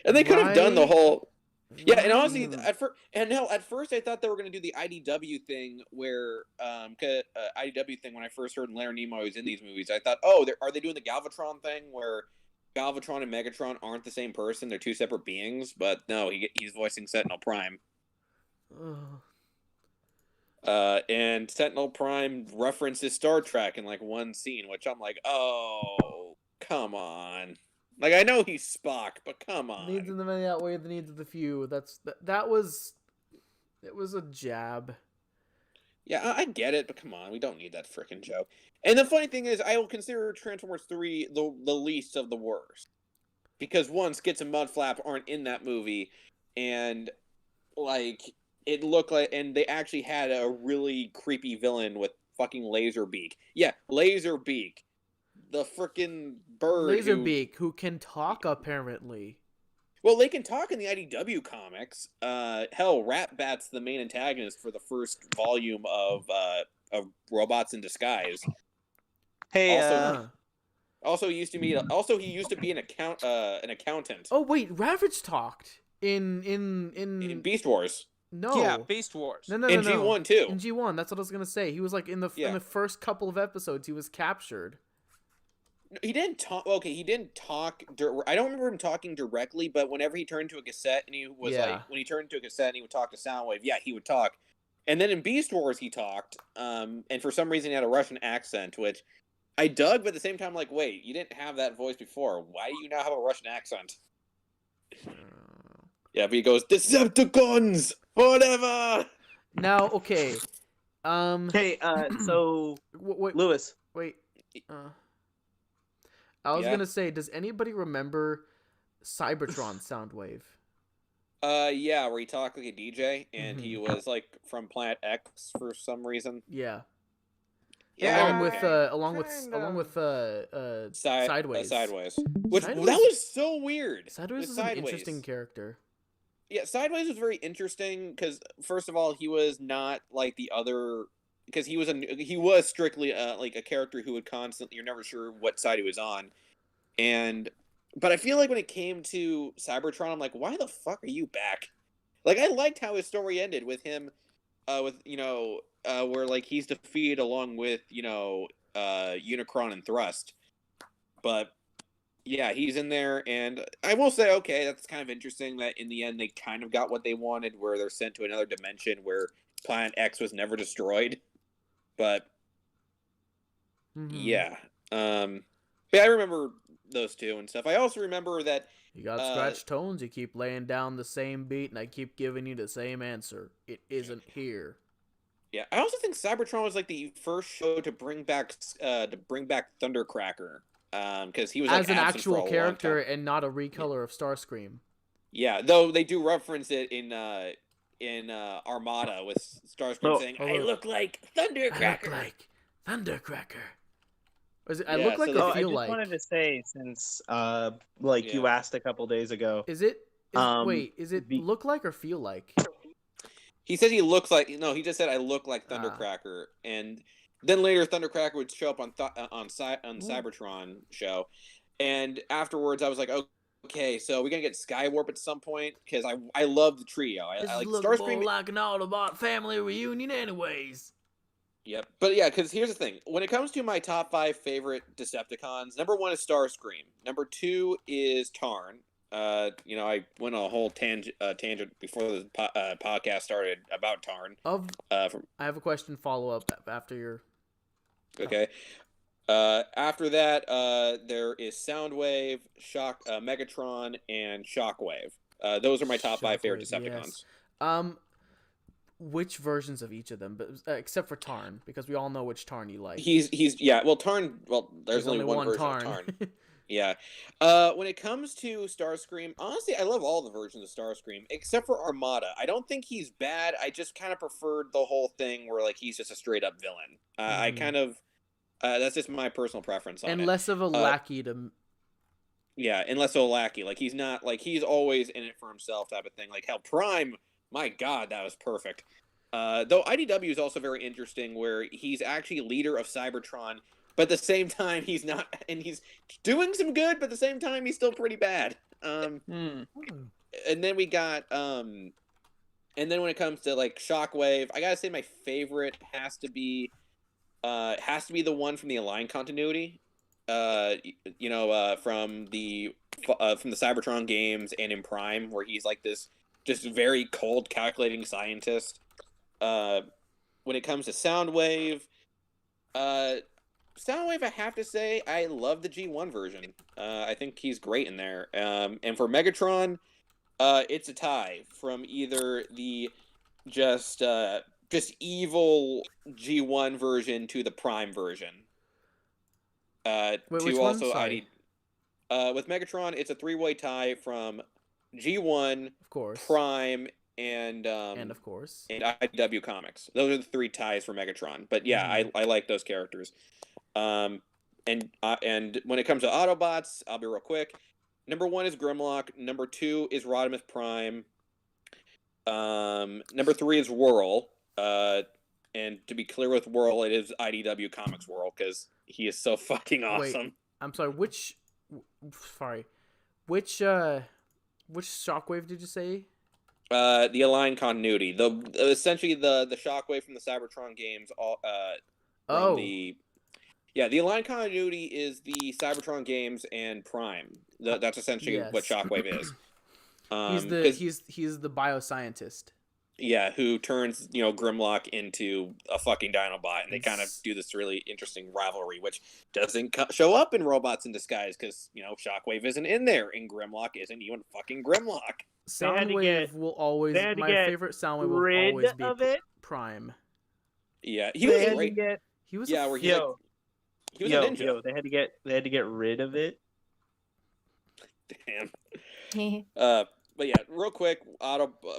And they could have done the whole Yeah, and honestly, at first I thought they were going to do the IDW thing where, IDW thing when I first heard Leonard Nimoy was in these movies. I thought, oh, are they doing the Galvatron thing where Galvatron and Megatron aren't the same person? They're two separate beings. But no, he's voicing Sentinel Prime. And Sentinel Prime references Star Trek in like one scene, which I'm like, oh, come on. Like, I know he's Spock, but come on. Needs of the many outweigh the needs of the few. It was a jab. Yeah, I get it, but come on, we don't need that frickin' joke. And the funny thing is, I will consider Transformers 3 the least of the worst. Because one, Skits and Mudflap aren't in that movie, and like it looked like, and they actually had a really creepy villain with fucking Laserbeak. Yeah, Laserbeak. The frickin' bird. Laserbeak, who can talk apparently. Well, they can talk in the IDW comics. Hell, Ratbat's the main antagonist for the first volume of Robots in Disguise. Hey, Also, he used to be an accountant. Oh wait, Ravage talked in Beast Wars. No. Yeah, Beast Wars. No. In G1 too. In G1, that's what I was gonna say. He was like in the first couple of episodes, he was captured. He didn't talk. Okay, he didn't talk. I don't remember him talking directly, but whenever he turned to a cassette and he was like, when he turned to a cassette and he would talk to Soundwave, yeah, he would talk. And then in Beast Wars, he talked. And for some reason, he had a Russian accent, which I dug, but at the same time, like, wait, you didn't have that voice before. Why do you now have a Russian accent? Yeah, but he goes, Decepticons, whatever. Now, okay. Hey, so wait, Lewis. Wait. I was gonna say, does anybody remember Cybertron Soundwave? Yeah, where he talked like a DJ, and he was like from Planet X for some reason. Yeah. Yeah, along with Sideways. Sideways. Which Sideways? that was so weird. Sideways is an interesting character. Yeah, Sideways was very interesting because first of all, he was not like the other, because he was strictly like a character who would constantly, you're never sure what side he was on, but I feel like when it came to Cybertron, I'm like, why the fuck are you back? Like, I liked how his story ended with him, where like he's defeated along with Unicron and Thrust, but yeah, he's in there, and I will say, okay, that's kind of interesting that in the end they kind of got what they wanted, where they're sent to another dimension where Planet X was never destroyed. But yeah, I remember those two and stuff. I also remember that you got scratched tones. You keep laying down the same beat, and I keep giving you the same answer. It isn't here. Yeah, I also think Cybertron was like the first show to bring back Thundercracker, because he was like, as an absent for actual a character long time. and not a recolor of Starscream. Yeah, though they do reference it in Armada with Starscream saying, "I look like Thundercracker." I look like Thundercracker. I look like or feel like? I just wanted to say, since you asked a couple days ago. Is it look like or feel like? He said he looks like, no, he just said I look like Thundercracker, and then later Thundercracker would show up on Cybertron show, and afterwards I was like, okay, so we're gonna get Skywarp at some point, because I love the trio. I like Starscream, like an Autobot family reunion, anyways. Yep, but yeah, because here's the thing: when it comes to my top 5 favorite Decepticons, number 1 is Starscream. Number 2 is Tarn. I went on a whole tangent before the podcast started about Tarn. I have a question follow up after your. Okay. After that, there is Soundwave, Megatron, and Shockwave. Those are my top 5 favorite Shockwave, Decepticons. yes. Which versions of each of them, but except for Tarn, because we all know which Tarn you like. He's yeah. Well, Tarn. Well, there's only one version Tarn. of Tarn. Yeah. When it comes to Starscream, honestly, I love all the versions of Starscream except for Armada. I don't think he's bad. I just kind of preferred the whole thing where like he's just a straight up villain. I kind of that's just my personal preference on and it. less of a lackey to. Yeah, and less of a lackey. Like he's not like he's always in it for himself type of thing. Like hell, Prime. My God, that was perfect. Though IDW is also very interesting, where he's actually leader of Cybertron, but at the same time he's not, and he's doing some good, but at the same time he's still pretty bad. And then we got, and then when it comes to like Shockwave, I gotta say my favorite has to be the one from the Align continuity. From the Cybertron games and in Prime, where he's like this just very cold, calculating scientist. When it comes to Soundwave, I have to say I love the G1 version. I think he's great in there. And for Megatron, it's a tie from either the just evil G1 version to the Prime version. Wait, which one? Also Sorry. with Megatron, it's a 3-way tie from G1, of course, Prime, and of course, and IDW Comics. Those are the 3 ties for Megatron. But yeah, I like those characters. And when it comes to Autobots, I'll be real quick. Number 1 is Grimlock. Number 2 is Rodimus Prime. Number 3 is Whirl. And to be clear with Whirl, it is IDW Comics Whirl because he is so fucking awesome. Wait, I'm sorry. Which Shockwave did you say? The Align continuity. Essentially the Shockwave from the Cybertron games. The Align continuity is the Cybertron games and Prime. That's essentially what Shockwave is. He's the bioscientist. Yeah, who turns Grimlock into a fucking Dinobot, and they kind of do this really interesting rivalry, which doesn't show up in Robots in Disguise because Shockwave isn't in there, and Grimlock isn't even fucking Grimlock. Soundwave will always my favorite Soundwave will always be Prime. Yeah, he was great. He was he was a ninja. They had to get rid of it. Damn. But yeah, real quick,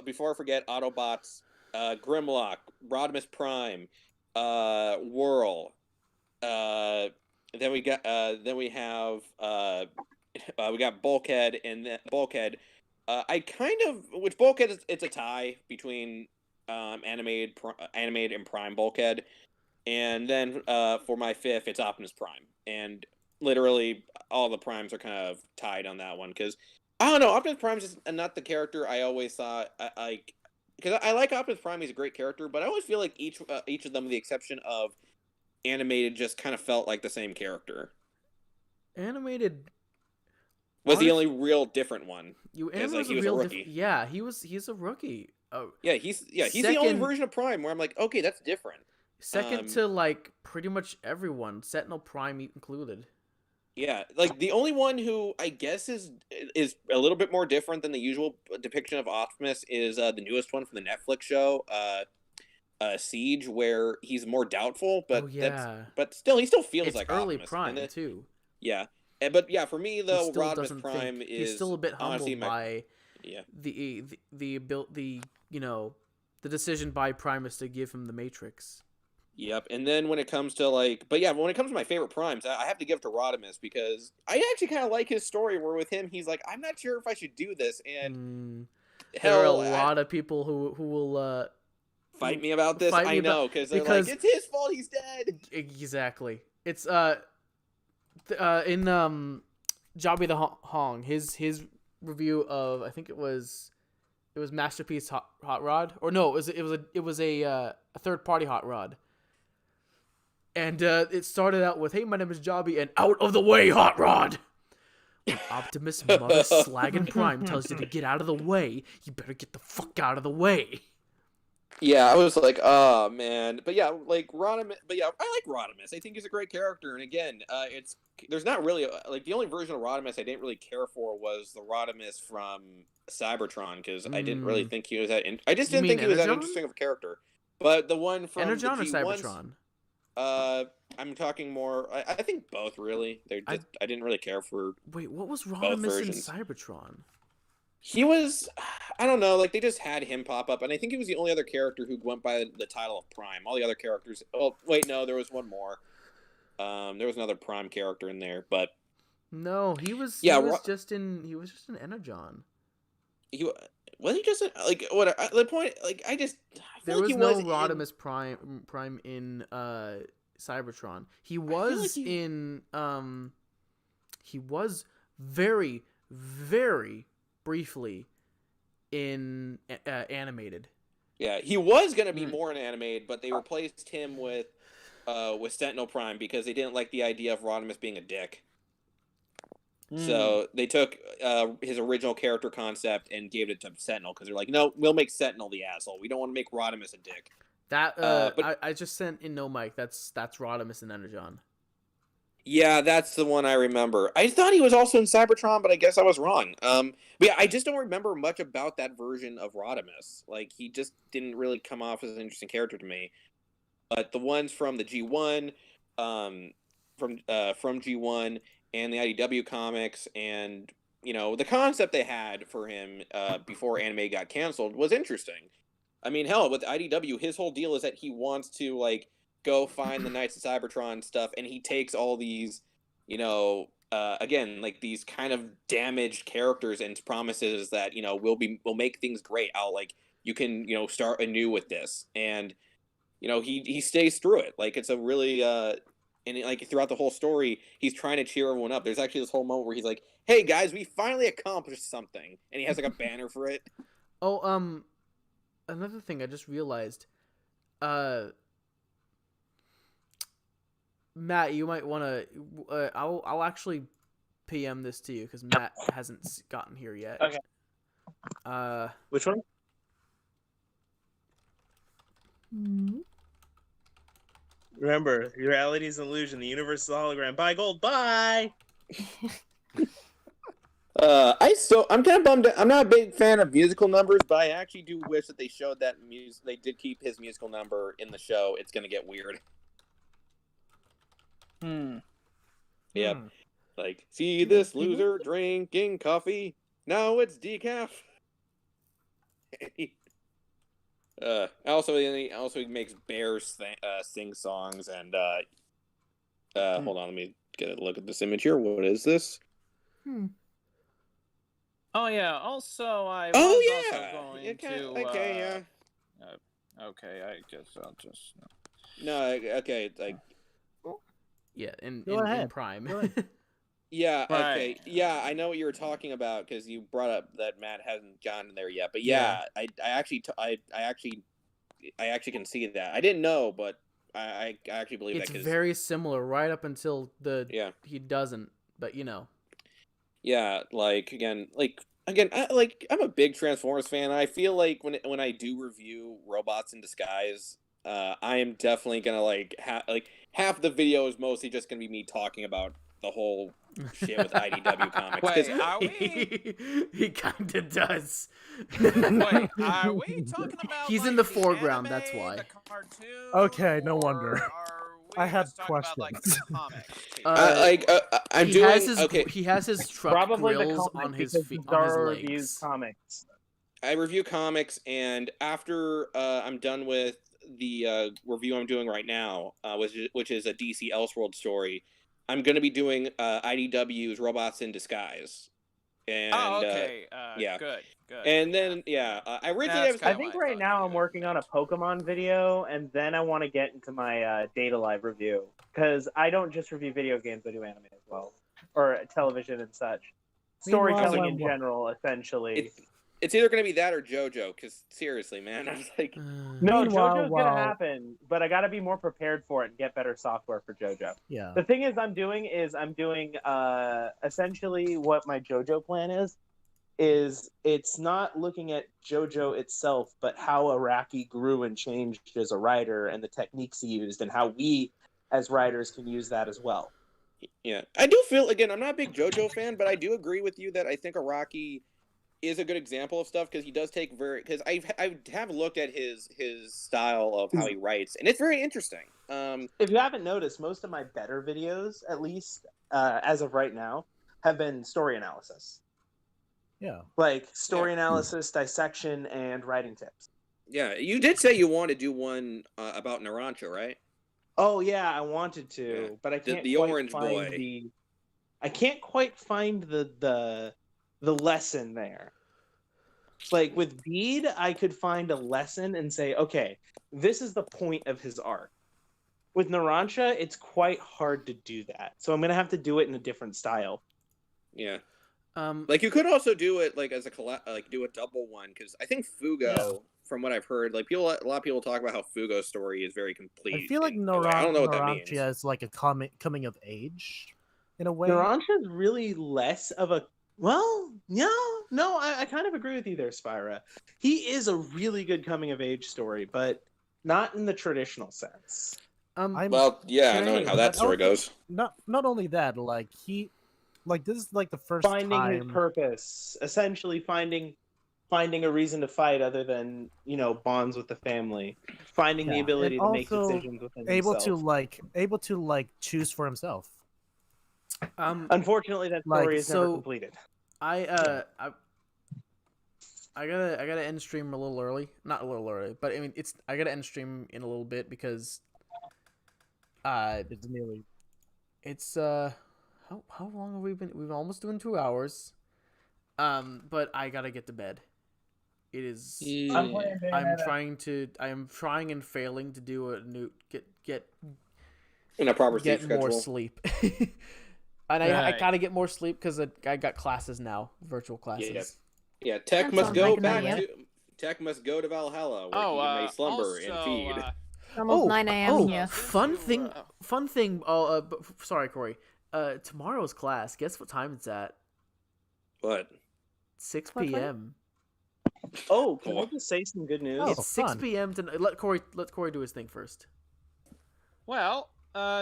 before I forget, Autobots, Grimlock, Rodimus Prime, Whirl. Then we have we got Bulkhead, and then Bulkhead. Which Bulkhead it's a tie between animated and Prime Bulkhead, and then for my 5th, it's Optimus Prime, and literally all the Primes are kind of tied on that one because. I don't know. Optimus Prime is not the character I always thought. Because I like Optimus Prime. He's a great character, but I always feel like each of them, with the exception of animated, just kind of felt like the same character. Animated was the only real different one. He was a rookie. Yeah, he's a rookie. Oh, yeah, he's the only version of Prime where I'm like, okay, that's different. Second to like pretty much everyone, Sentinel Prime included. Yeah, like the only one who I guess is a little bit more different than the usual depiction of Optimus is the newest one from the Netflix show, Siege, where he's more doubtful, but but still he still feels like early Optimus. Prime too. Yeah, but yeah, for me though, Rodimus Prime is he's still a bit humbled by the decision by Primus to give him the Matrix. Yep, and then when it comes to when it comes to my favorite Primes, I have to give it to Rodimus because I actually kind of like his story where with him, he's like, I'm not sure if I should do this, and there are a lot of people who will fight me about this. I know, because they're like, it's his fault he's dead. Exactly. It's in Jobby the Hong, his review of I think it was Masterpiece Hot Rod, or no, it was a third party Hot Rod. And it started out with, "Hey, my name is Jobby, and out of the way, Hot Rod." When Optimus Mother Slaggin' Prime tells you to get out of the way, you better get the fuck out of the way. Yeah, I was like, oh man, but yeah, like Rodimus. But yeah, I like Rodimus. I think he's a great character. And again, there's not really like the only version of Rodimus I didn't really care for was the Rodimus from Cybertron because I didn't really think he was that. I just You didn't mean think he was that Energon? interesting of a character. But the one from Energon the or G1s, Cybertron? I'm talking more. I think both really. I didn't really care for. Wait, what was both Rodimus in versions. Cybertron? He was, I don't know, like they just had him pop up, and I think he was the only other character who went by the title of Prime. All the other characters, oh wait, no, there was one more. There was another Prime character in there, but No, he was. Yeah, he was just in. He was just in Energon. he was he just like what the point? Like I feel There like was he no was Rodimus Prime in Cybertron. He was like in. He was very, very briefly in animated. Yeah, he was gonna be more in animated, but they replaced him with Sentinel Prime because they didn't like the idea of Rodimus being a dick. So they took his original character concept and gave it to Sentinel because they're like, no, we'll make Sentinel the asshole. We don't want to make Rodimus a dick. That but I just sent in no mic. That's Rodimus and Energon. yeah, that's the one I remember. I thought he was also in Cybertron, but I guess I was wrong. But yeah, I just don't remember much about that version of Rodimus. Like he just didn't really come off as an interesting character to me. But the ones from the G1, from G1 and the IDW comics, and the concept they had for him before anime got canceled was interesting. I mean, hell, with IDW, his whole deal is that he wants to like go find the Knights of Cybertron stuff, and he takes all these, again, like these kind of damaged characters and promises that we'll make things great. You can start anew with this, and he stays through it. Like it's a really and like throughout the whole story, he's trying to cheer everyone up. There's actually this whole moment where he's like, "Hey guys, we finally accomplished something," and he has like a banner for it. Oh, another thing I just realized. Matt, you might want to. I'll actually PM this to you because Matt hasn't gotten here yet. Okay. Which one? Remember, reality is an illusion. The universe is a hologram. Buy gold. Bye. I'm kind of bummed. I'm not a big fan of musical numbers, but I actually do wish that they showed that they did keep his musical number in the show. It's gonna get weird. Yep. Like, see this loser drinking coffee? Now it's decaf. Also he makes bears sing songs and hold on, let me get a look at this image here. What is this? Oh yeah. Also, I was also going to. Okay, yeah. Okay, I guess I'll just. No, okay, like. Yeah, in Prime. Yeah, Right. okay. Yeah, I know what you were talking about because you brought up that Matt hasn't gotten there yet. But yeah, I actually can see that. I didn't know, but I actually believe it's that. It's very similar right up until he doesn't, but Yeah, I'm a big Transformers fan. I feel like when I do review Robots in Disguise, I am definitely gonna half the video is mostly just gonna be me talking about the whole shit with IDW comics. Wait, are we? He kind of does. Wait, are we talking about? He's in the foreground. That's why. The cartoon, Okay, no wonder. I had just talking about, like, questions. the comics? He has his truck grills on his feet, on his legs. Comics. I review comics, and after I'm done with the review I'm doing right now, which is a DC Elseworld story, I'm going to be doing IDW's Robots in Disguise. And, okay. yeah. Good. And then, I think right now I'm working on a Pokemon video, and then I want to get into my Data Live review. Because I don't just review video games, I do anime as well. Or television and such. Storytelling in general, essentially. It's either going to be that or JoJo, because seriously, man, I was like... No, JoJo's going to happen, but I got to be more prepared for it and get better software for JoJo. Yeah. The thing I'm doing essentially what my JoJo plan is is it's not looking at JoJo itself, but how Araki grew and changed as a writer and the techniques he used and how we as writers can use that as well. Yeah, I do feel, again, I'm not a big JoJo fan, but I do agree with you that I think Araki is a good example of stuff because he does take because I have looked at his style of how he writes, and it's very interesting. If you haven't noticed, most of my better videos, at least as of right now, have been story analysis. Yeah. Like story analysis, dissection, and writing tips. Yeah, you did say you want to do one about Narancha, right? Oh yeah, I wanted to, Yeah. but I can't. The quite orange find boy. I can't quite find the lesson there. Like with Bede, I could find a lesson and say, okay, this is the point of his arc. With Narancha, it's quite hard to do that, so I'm gonna have to do it in a different style. Yeah. Like you could also do it like as do a double one because I think Fugo, from what I've heard, like a lot of people talk about how Fugo's story is very complete. I feel like in a way. I don't know what that means. Narantia is like a coming of age, in a way. Narancha's really less of a no, I kind of agree with you there, Spyra. He is a really good coming of age story, but not in the traditional sense. Well, yeah, knowing how that story goes. Not only that, like this is like the first finding time his purpose, essentially finding a reason to fight other than bonds with the family, finding the ability to make decisions within himself. able to choose for himself. Unfortunately, that story is never completed. I gotta end stream a little early. Not a little early, but I mean I gotta end stream in a little bit because it's how long have we been? We've almost doing 2 hours. But I gotta get to bed. It is. Yeah. I am trying and failing to do a new get in a proper sleep schedule. More sleep. And I gotta get more sleep because I got classes now, virtual classes. Yeah. Tech must go to Valhalla where he may slumber and feed. Almost 9 a.m. here. Fun thing. Sorry, Corey. Tomorrow's class. Guess what time it's at? What? 6 p.m. Oh, can I just say some good news? It's 6 p.m. tonight. Let Corey do his thing first. Well,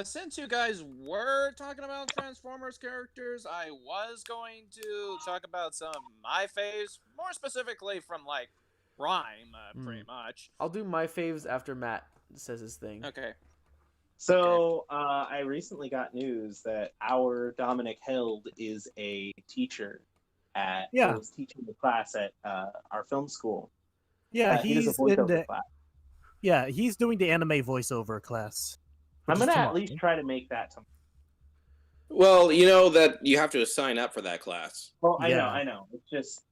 since you guys were talking about Transformers characters, I was going to talk about some of my faves, more specifically from like Rhyme, pretty much. I'll do my faves after Matt says his thing. Okay. So I recently got news that our Dominic Held is a teacher was teaching the class at our film school. Yeah, he's a voiceover class. Yeah, he's doing the anime voiceover class. I'm gonna at least try to make that tomorrow. Well, you know that you have to sign up for that class. Well, I know. It's just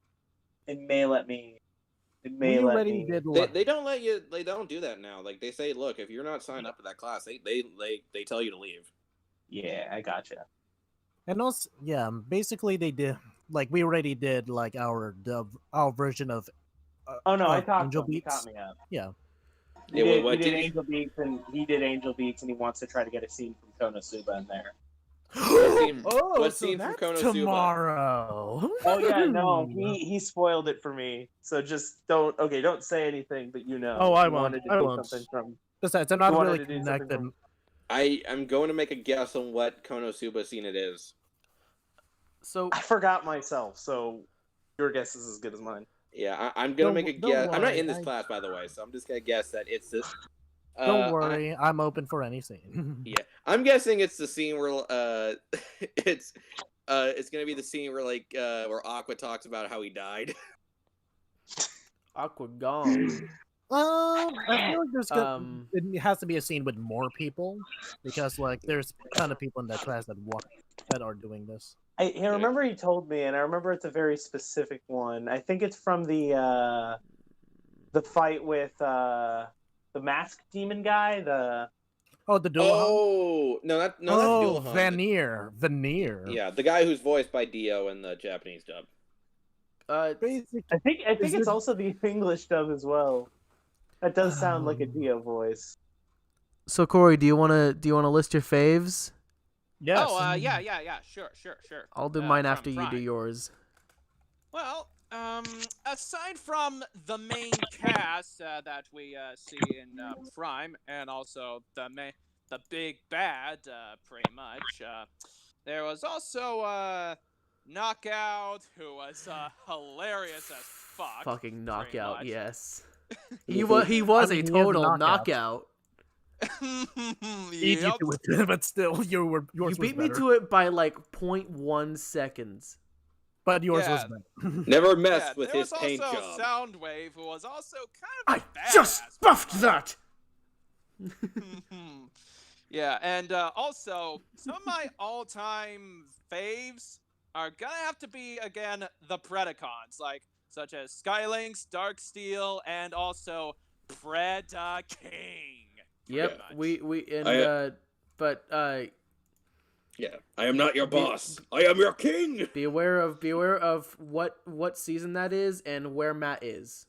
it may let me. They don't let you. They don't do that now. Like they say, look, if you're not signed up for that class, they tell you to leave. Yeah, I gotcha. And also, basically they did like we already did like our version of. I talked Angel to him. Beats. He caught me up. Yeah. He did Angel Beats, and he did Angel Beats, and he wants to try to get a scene from Konosuba in there. What scene from Konosuba? Tomorrow. Oh yeah, no, he spoiled it for me. So just don't say anything, but Oh, I won't. I won't. Besides, I'm not really connected. I'm going to make a guess on what Konosuba scene it is. So I forgot myself, so your guess is as good as mine. Yeah, I'm gonna make a guess. I'm not in this class, by the way, so I'm just gonna guess that it's this. Don't worry, I'm open for any scene. Yeah, I'm guessing it's the scene where it's gonna be the scene where where Aqua talks about how he died. Aqua gone. I feel like it has to be a scene with more people because there's a ton of people in that class that are doing this. I remember he told me, and I remember it's a very specific one. I think it's from the fight with the masked demon guy. The dual. Oh no, that's dual. Veneer. Yeah, the guy who's voiced by Dio in the Japanese dub. I think it's also the English dub as well. That does sound like a Dio voice. So Corey, do you wanna list your faves? Yes. Oh, yeah. Sure. I'll do mine after you do yours. Well, aside from the main cast that we see in Prime, and also the big bad, pretty much, there was also Knockout, who was hilarious as fuck. Fucking pretty knockout, much. yes. He was I a mean, he is a total knockout. knockout. Beat you Yup. to it, but still, yours You was beat me better. to it by like 0.1 seconds. But yours Yeah. was better. Never Yeah, messed with there his was paint also job. Soundwave, who was also kind I of a just badass, buffed pretty much. that! Yeah, and also some of my all-time faves are gonna have to be again the Predacons, like such as Skylinks, Darksteel, and also Preda King. Yep, much. but Yeah, I am not your Be- boss. I am your king. be aware of what season that is and where Matt is.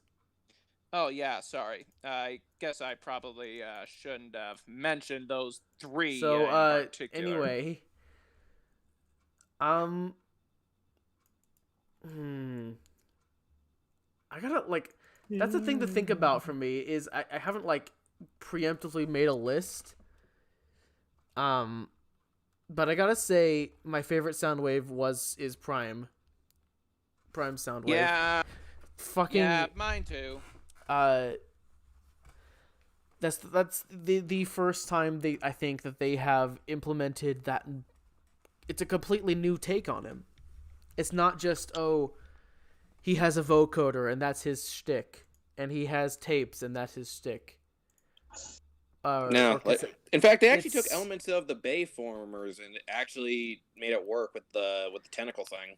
Oh yeah, sorry. I guess I probably shouldn't have mentioned those three So in particular. anyway, I gotta like that's the thing to think about for me is I haven't like preemptively made a list. But I gotta say my favorite Soundwave is Prime. Prime Soundwave. Yeah, Fucking yeah, mine too. That's the first time I think that they have implemented that. It's a completely new take on him. It's not just he has a vocoder and that's his shtick, and he has tapes and that's his shtick. No, in fact, they actually took it's- elements of the Bayformers and actually made it work with the tentacle thing.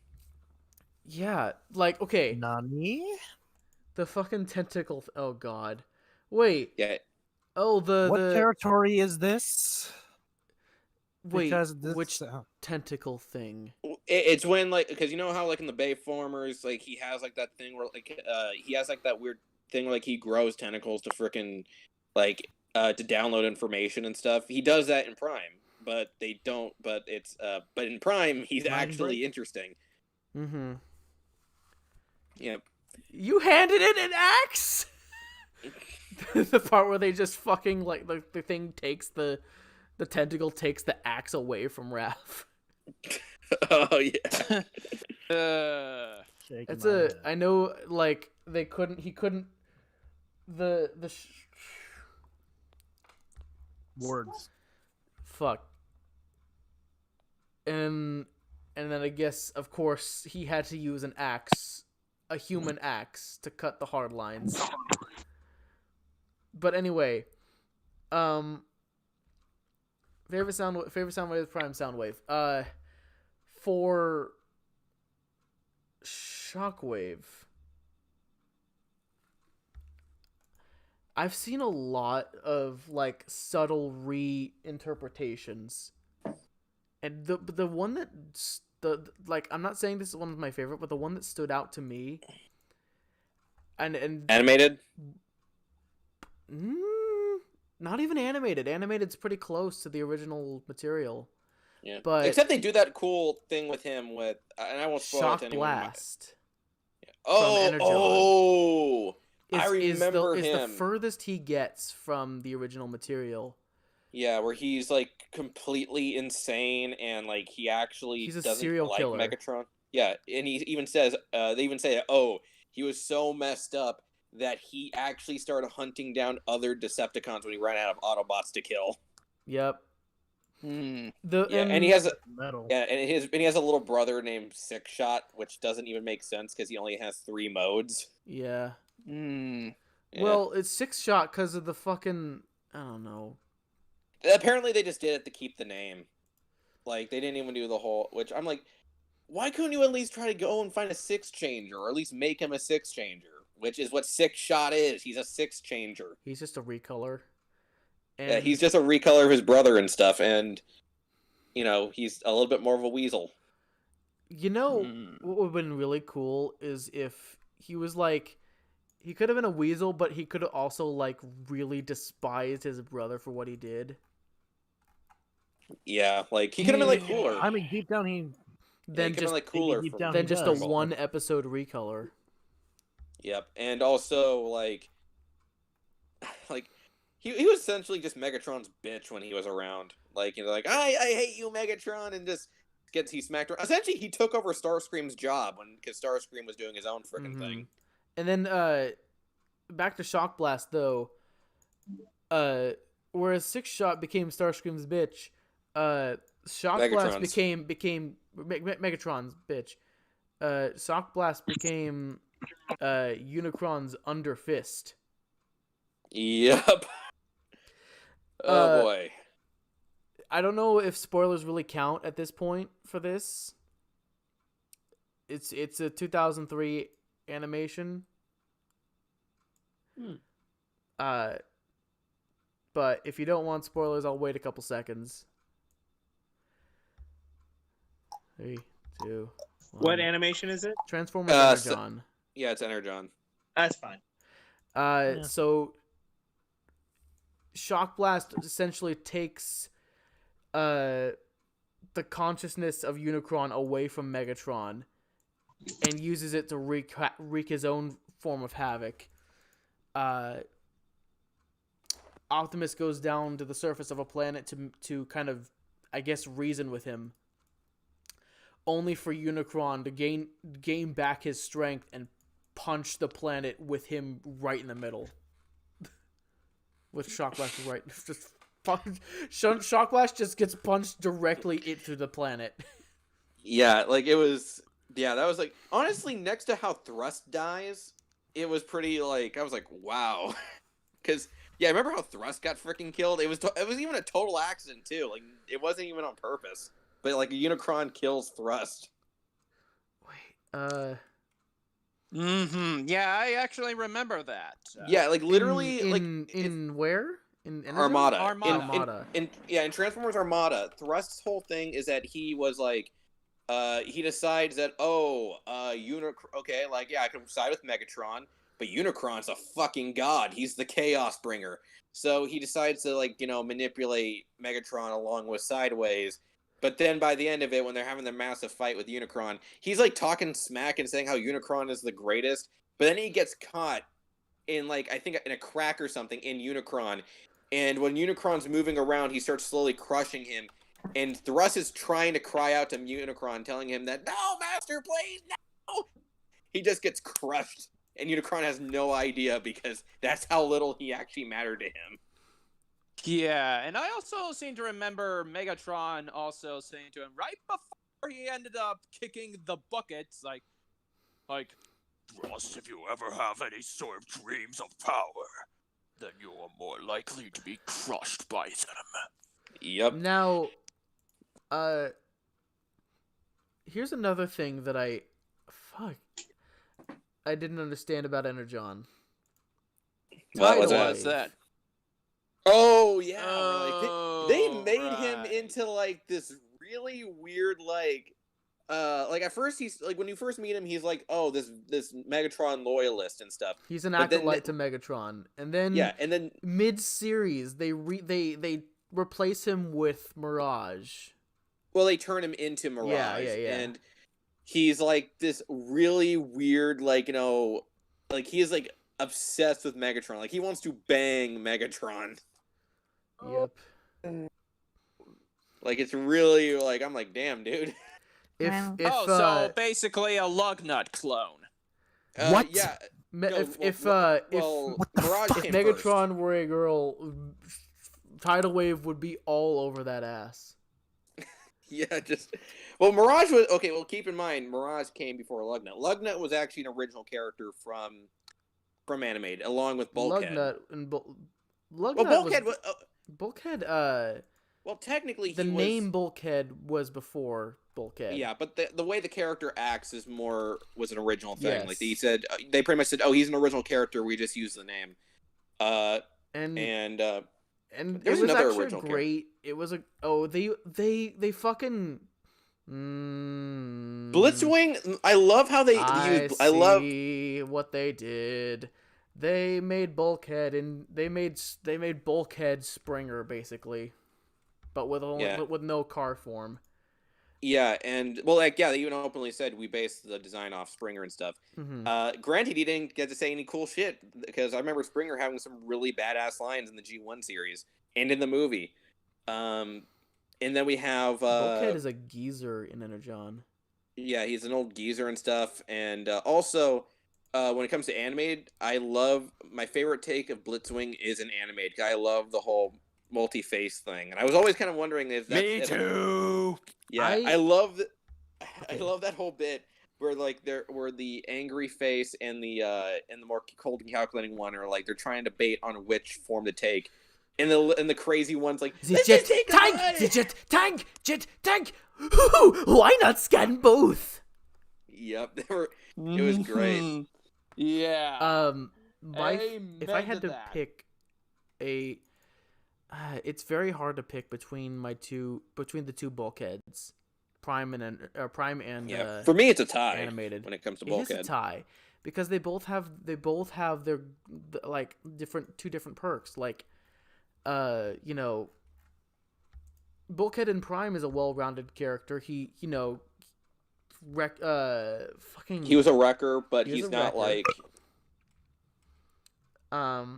Yeah, like okay, Nani? the fucking tentacle. Oh god, wait. Yeah, Oh What the territory is this? wait. Because this, Which tentacle thing? it's when because you know how in the Bayformers he has that thing where he has that weird thing where he grows tentacles to frickin' to download information and stuff. He does that in Prime, but they don't. But in Prime he's Mind actually break? interesting. Mm-hmm. Yeah. You handed in an axe. The part where they just fucking the thing takes the tentacle takes the axe away from Raph. Oh yeah. It's I know he couldn't words. Fuck. And then I guess of course he had to use an axe, a human axe, to cut the hard lines. But anyway, favorite Soundwave, Prime Soundwave. For Shockwave, I've seen a lot of subtle reinterpretations, and the one that I'm not saying this is one of my favorite, but the one that stood out to me, and Animated. Not even animated. Animated's pretty close to the original material. Yeah. But except they do that cool thing with him with, and I won't spoil it Shock to anyone. Blast. Oh, I remember is him. the furthest he gets from the original material. Yeah, where he's completely insane and he actually He's a doesn't serial like killer. Megatron. Yeah, and he even says, they even say, oh, he was so messed up that he actually started hunting down other Decepticons when he ran out of Autobots to kill. Yep. Hmm. And he has metal. and he has a little brother named Six Shot, which doesn't even make sense because he only has 3 modes. Yeah. Hmm. Yeah. Well, it's 6-shot because of the fucking I don't know. Apparently they just did it to keep the name. They didn't even do the whole, which I'm like, why couldn't you at least try to go and find a 6-changer, or at least make him a 6-changer, which is what 6-shot is. He's a 6-changer. He's just a recolor. And Yeah, he's just a recolor of his brother and stuff, and he's a little bit more of a weasel. What would have been really cool is if he was he could have been a weasel, but he could have also really despised his brother for what he did. Yeah, he could have been cooler. I mean, deep down, he Then he could've just been, like, cooler deep from down then he just a does. 1-episode recolor. Yep, and also like he was essentially just Megatron's bitch when he was around. Like, you know, like I hate you, Megatron, and just he smacked her. Essentially, he took over Starscream's job because Starscream was doing his own freaking thing. And then back to Shock Blast though. Whereas Six Shot became Starscream's bitch, Shock Blast Megatron's. became Megatron's bitch. Shock Blast became Unicron's under fist. Yep. Oh boy. I don't know if spoilers really count at this point for this. It's a 2003 animation. But if you don't want spoilers, I'll wait a couple seconds. 3, 2, 1. What animation is it? Transformers Energon. Yeah, it's Energon. That's fine. So Shock Blast essentially takes the consciousness of Unicron away from Megatron and uses it to wreak his own form of havoc. Optimus goes down to the surface of a planet to kind of, I guess, reason with him, only for Unicron to gain back his strength and punch the planet with him right in the middle. With Shock Blast right, Shock Blast just gets punched directly into the planet. Yeah, like it was. Yeah, that was like honestly next to how Thrust dies, it was pretty like I was like wow, because yeah, remember how Thrust got freaking killed? It was even a total accident too. Like it wasn't even on purpose, but like Unicron kills Thrust. Wait, Yeah, I actually remember that. Yeah, like literally, in where? In Energon? Armada. In Transformers Armada, Thrust's whole thing is that he was like, he decides that okay, like yeah, I can side with Megatron, but Unicron's a fucking god. He's the Chaos Bringer. So he decides to like manipulate Megatron along with Sideways. But then by the end of it, when they're having their massive fight with Unicron, he's like talking smack and saying how Unicron is the greatest. But then he gets caught in like I think in a crack or something in Unicron. And when Unicron's moving around, he starts slowly crushing him. And Thrust is trying to cry out to Unicron, telling him that, no, Master, please, no! He just gets crushed. And Unicron has no idea because that's how little he actually mattered to him. Yeah, and I also seem to remember Megatron also saying to him right before he ended up kicking the buckets, like, Thrust, if you ever have any sort of dreams of power, then you are more likely to be crushed by them. Yep. Now, here's another thing that I didn't understand about Energon. What was Tidal that? Wave. Oh yeah, Oh, they made him right. into like this really weird like at first he's like when you first meet him he's like this Megatron loyalist and stuff. He's an But then acolyte to Megatron, and then mid-series they replace him with Mirage. Well, they turn him into Mirage, Yeah. and he's like this really weird like like he is like obsessed with Megatron. Like he wants to bang Megatron. Yep. Like it's really like I'm like damn dude. So basically a Lugnut clone. What? Yeah. If Mirage if came Megatron first. were a girl, Tidal Wave would be all over that ass. Yeah, Mirage was okay. Well, keep in mind, Mirage came before Lugnut. Lugnut was actually an original character from Animated, along with Bulkhead. Lugnut and Lugnut Well, Bulkhead was. Bulkhead. Well, technically, the name Bulkhead was before Bulkhead. Yeah, but the way the character acts was an original thing. Yes. Like they said, they pretty much said, "Oh, he's an original character. We just use the name." And there's it was another actually original great. It was they fucking. Blitzwing. I love how they use. I love what they did. They made Bulkhead and they made Bulkhead Springer basically, but with no car form. Yeah, and well, like, yeah, they even openly said we based the design off Springer and stuff. Granted, he didn't get to say any cool shit because I remember Springer having some really badass lines in the G1 series and in the movie. And then we have Bulkhead is a geezer in Energon. yeah, he's an old geezer and stuff. And also, when it comes to animated, I love my favorite take of Blitzwing is an animated. I love the whole multi-face thing, and I was always kind of wondering if that's Me too. yeah, I love that whole bit where like where the angry face and the more cold and calculating one are like they're trying to bait on which form to take. And the crazy one's like, Jet tank, jet tank. Why not scan both? Yep, it was great. Yeah. If I had to pick a, it's very hard to pick between the two bulkheads, Prime and yeah. For me, it's a tie. Animated when it comes to It bulkhead. is a tie because they both have their like two different perks. Like, you know, Bulkhead in Prime is a well-rounded character. He, you know, He was a wrecker, but he's not wrecker. like.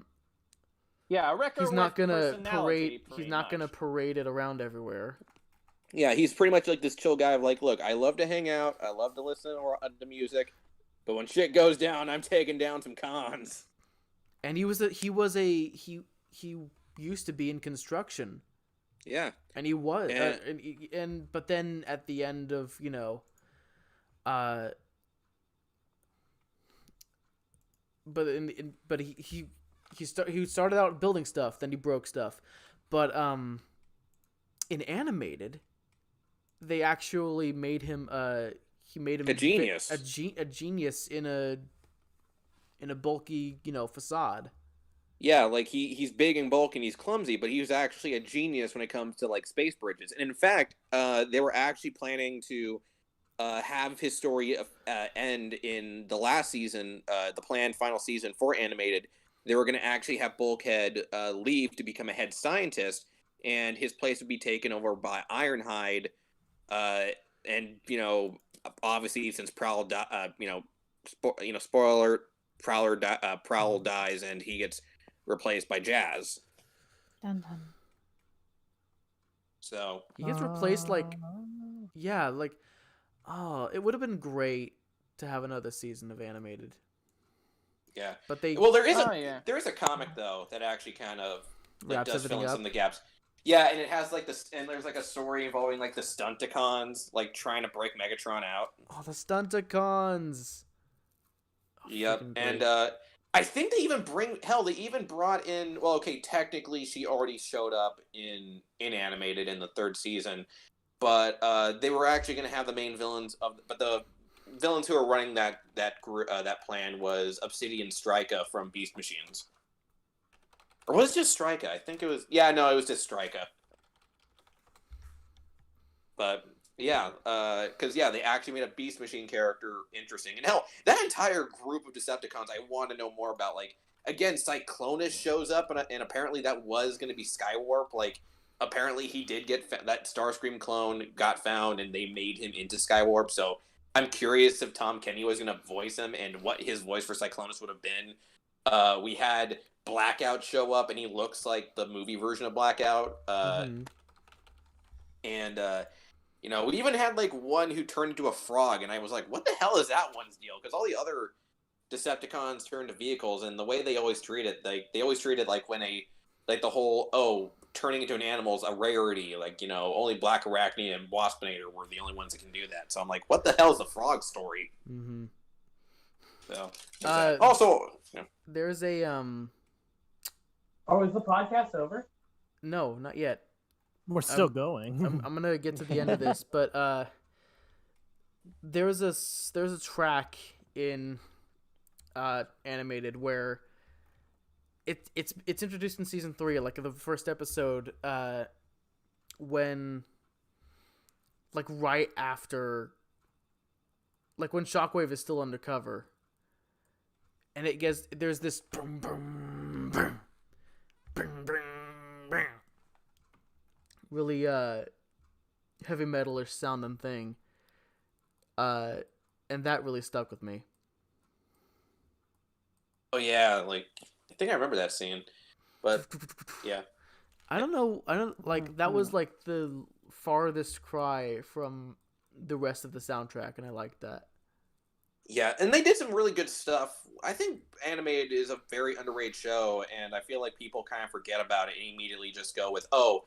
Yeah, a wrecker he's not with gonna personality, parade. He's pretty not much. gonna parade it around everywhere. Yeah, he's pretty much like this chill guy of like, look, I love to hang out, I love to listen to music, but when shit goes down, I'm taking down some cons. And he used to be in construction. Yeah, and he was, and but then at the end of, you know, but he started out building stuff, then he broke stuff, but in animated, they actually made him a genius, a genius in a bulky, you know, facade. Yeah, like he's big and bulky and he's clumsy, but he was actually a genius when it comes to like space bridges. And in fact, they were actually planning to have his story end in the last season, the planned final season for animated. They were going to actually have Bulkhead leave to become a head scientist, and his place would be taken over by Ironhide. And you know, obviously, since Prowl, spoiler, Prowl dies, and he gets replaced by Jazz. Dun, dun. So he gets replaced, like, yeah, like, oh, it would have been great to have another season of animated. Yeah, but there is a comic though that actually kind of like, does fill in some of the gaps. Yeah, and it has like this, and there's like a story involving like the Stunticons like trying to break Megatron out. Oh, the Stunticons. Oh, yep, and I think they even brought in. Well, okay, technically she already showed up in animated in the third season, but they were actually going to have the main villains but the villains who are running that plan was Obsidian Strika from Beast Machines. Or was it just Strika? I think it was. Yeah, no, it was just Strika. But yeah, because they actually made a Beast Machine character interesting, and hell, that entire group of Decepticons, I want to know more about. Like, again, Cyclonus shows up, and apparently that was going to be Skywarp. Like, apparently he did get that Starscream clone got found, and they made him into Skywarp. So I'm curious if Tom Kenny was going to voice him and what his voice for Cyclonus would have been. We had Blackout show up, and he looks like the movie version of Blackout. And you know, we even had like one who turned into a frog, and I was like, "What the hell is that one's deal?" Because all the other Decepticons turned to vehicles, and the way they always treat it, they always treated like when the whole turning into an animal is a rarity. Like, you know, only Black Arachne and Waspinator were the only ones that can do that. So I'm like, what the hell is the frog story? Mm-hmm. So also, there's a Oh, is the podcast over? No, not yet. We're still going. I'm gonna get to the end of this, but there's a track in animated where it's introduced in season 3, like the first episode, when, like, right after, like, when Shockwave is still undercover, and there's this boom, boom, boom, boom, boom, boom, really heavy metalish sounding thing. And that really stuck with me. Oh yeah, like I think I remember that scene, but yeah. I don't know. I don't like that was like the farthest cry from the rest of the soundtrack, and I liked that. Yeah, and they did some really good stuff. I think Animated is a very underrated show, and I feel like people kind of forget about it and immediately just go with, oh,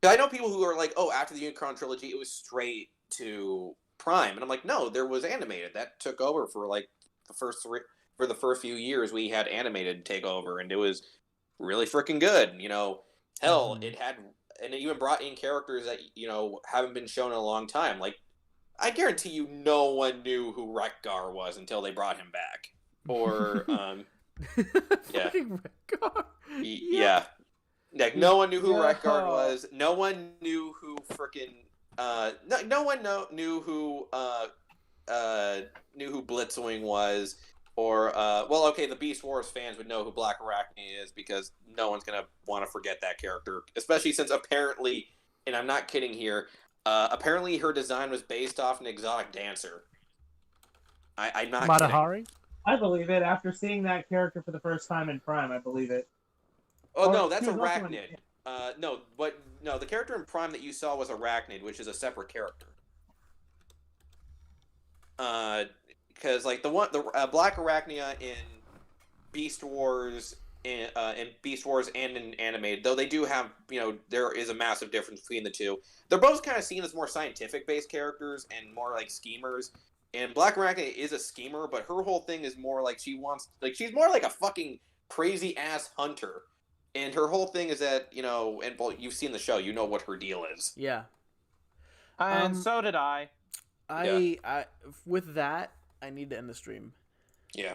I know people who are like, oh, after the Unicron trilogy, it was straight to Prime, and I'm like, no, there was Animated that took over for like the first few years. We had Animated take over, and it was really freaking good. You know, hell, it had, and it even brought in characters that haven't been shown in a long time, like. I guarantee you no one knew who Rekgar was until they brought him back. Or, yeah. Rekgar. Yeah. Like, no one knew who Rekgar was. No one knew who frickin' no one knew who Blitzwing was. Or, well, okay, the Beast Wars fans would know who Black Arachne is because no one's gonna want to forget that character. Especially since apparently, and I'm not kidding here, apparently her design was based off an exotic dancer. I'm not Matahari? kidding. I believe it. After seeing that character for the first time in Prime, I believe it. Oh, Or no, that's she was also Arachnid. No, the character in Prime that you saw was Arachnid, which is a separate character. Because like the Black Arachnia in Beast Wars, in Beast Wars and in Animated, though they do have, there is a massive difference between the two. They're both kind of seen as more scientific-based characters and more like schemers. And Black Arachnia is a schemer, but her whole thing is more like she's more like a fucking crazy-ass hunter. And her whole thing is that, and well, you've seen the show, you know what her deal is. Yeah. And so did I. I with that, I need to end the stream. Yeah.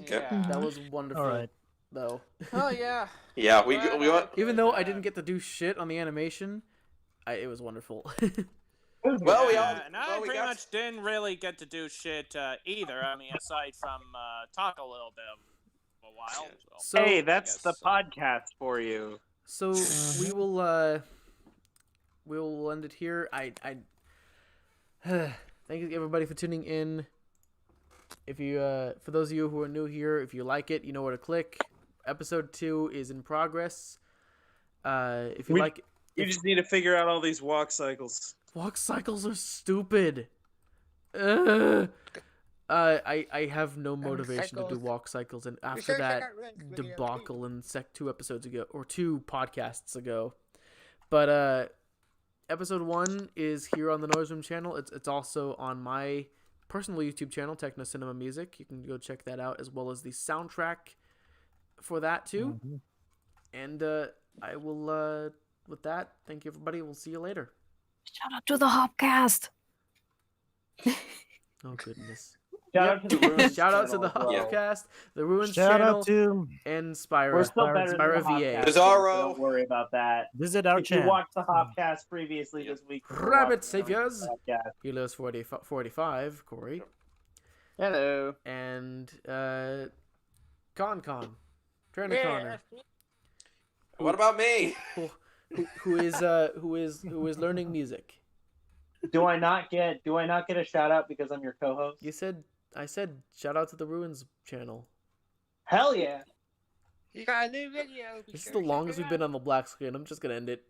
Okay. That was wonderful. All right. Though. Oh yeah. Yeah, we went. Even though I didn't get to do shit on the animation, it was wonderful. Well, and I pretty much didn't really get to do shit either. I mean, aside from talk a little bit of a while. So, hey, that's the podcast for you. So we will end it here. I thank you everybody for tuning in. If you for those of you who are new here, if you like it, you know where to click. Episode 2 is in progress. If you like, You just need to figure out all these walk cycles. walk cycles are stupid. I have no motivation to do walk cycles, and after that debacle in 2 episodes ago or 2 podcasts ago. But episode 1 is here on the Noiseroom channel. It's also on my personal YouTube channel, Techno Cinema Music. You can go check that out, as well as the soundtrack for that too. And I will with that, thank you everybody. We'll see you later. Shout out to the Hopcast. Oh goodness. Shout out to the Ruins Shout out to channel the as well. Hopcast, the Ruins Shout channel, out to and Spyra. We're still better Spyra than the VA. Hopcast, Bizarro. so don't worry about that. visit our If you channel. watched the Hopcast previously this week, you can Rabbit watch the Saviors. Hopcast. Helos 45, Corey. Hello. And Con. Trainer Connor. What about me? Who is learning music. Do I not get a shout out because I'm your co-host? I said shout out to the Ruins channel. Hell yeah! You got a new video. This is the longest we've been on the black screen. I'm just gonna end it.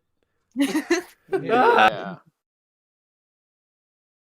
Yeah.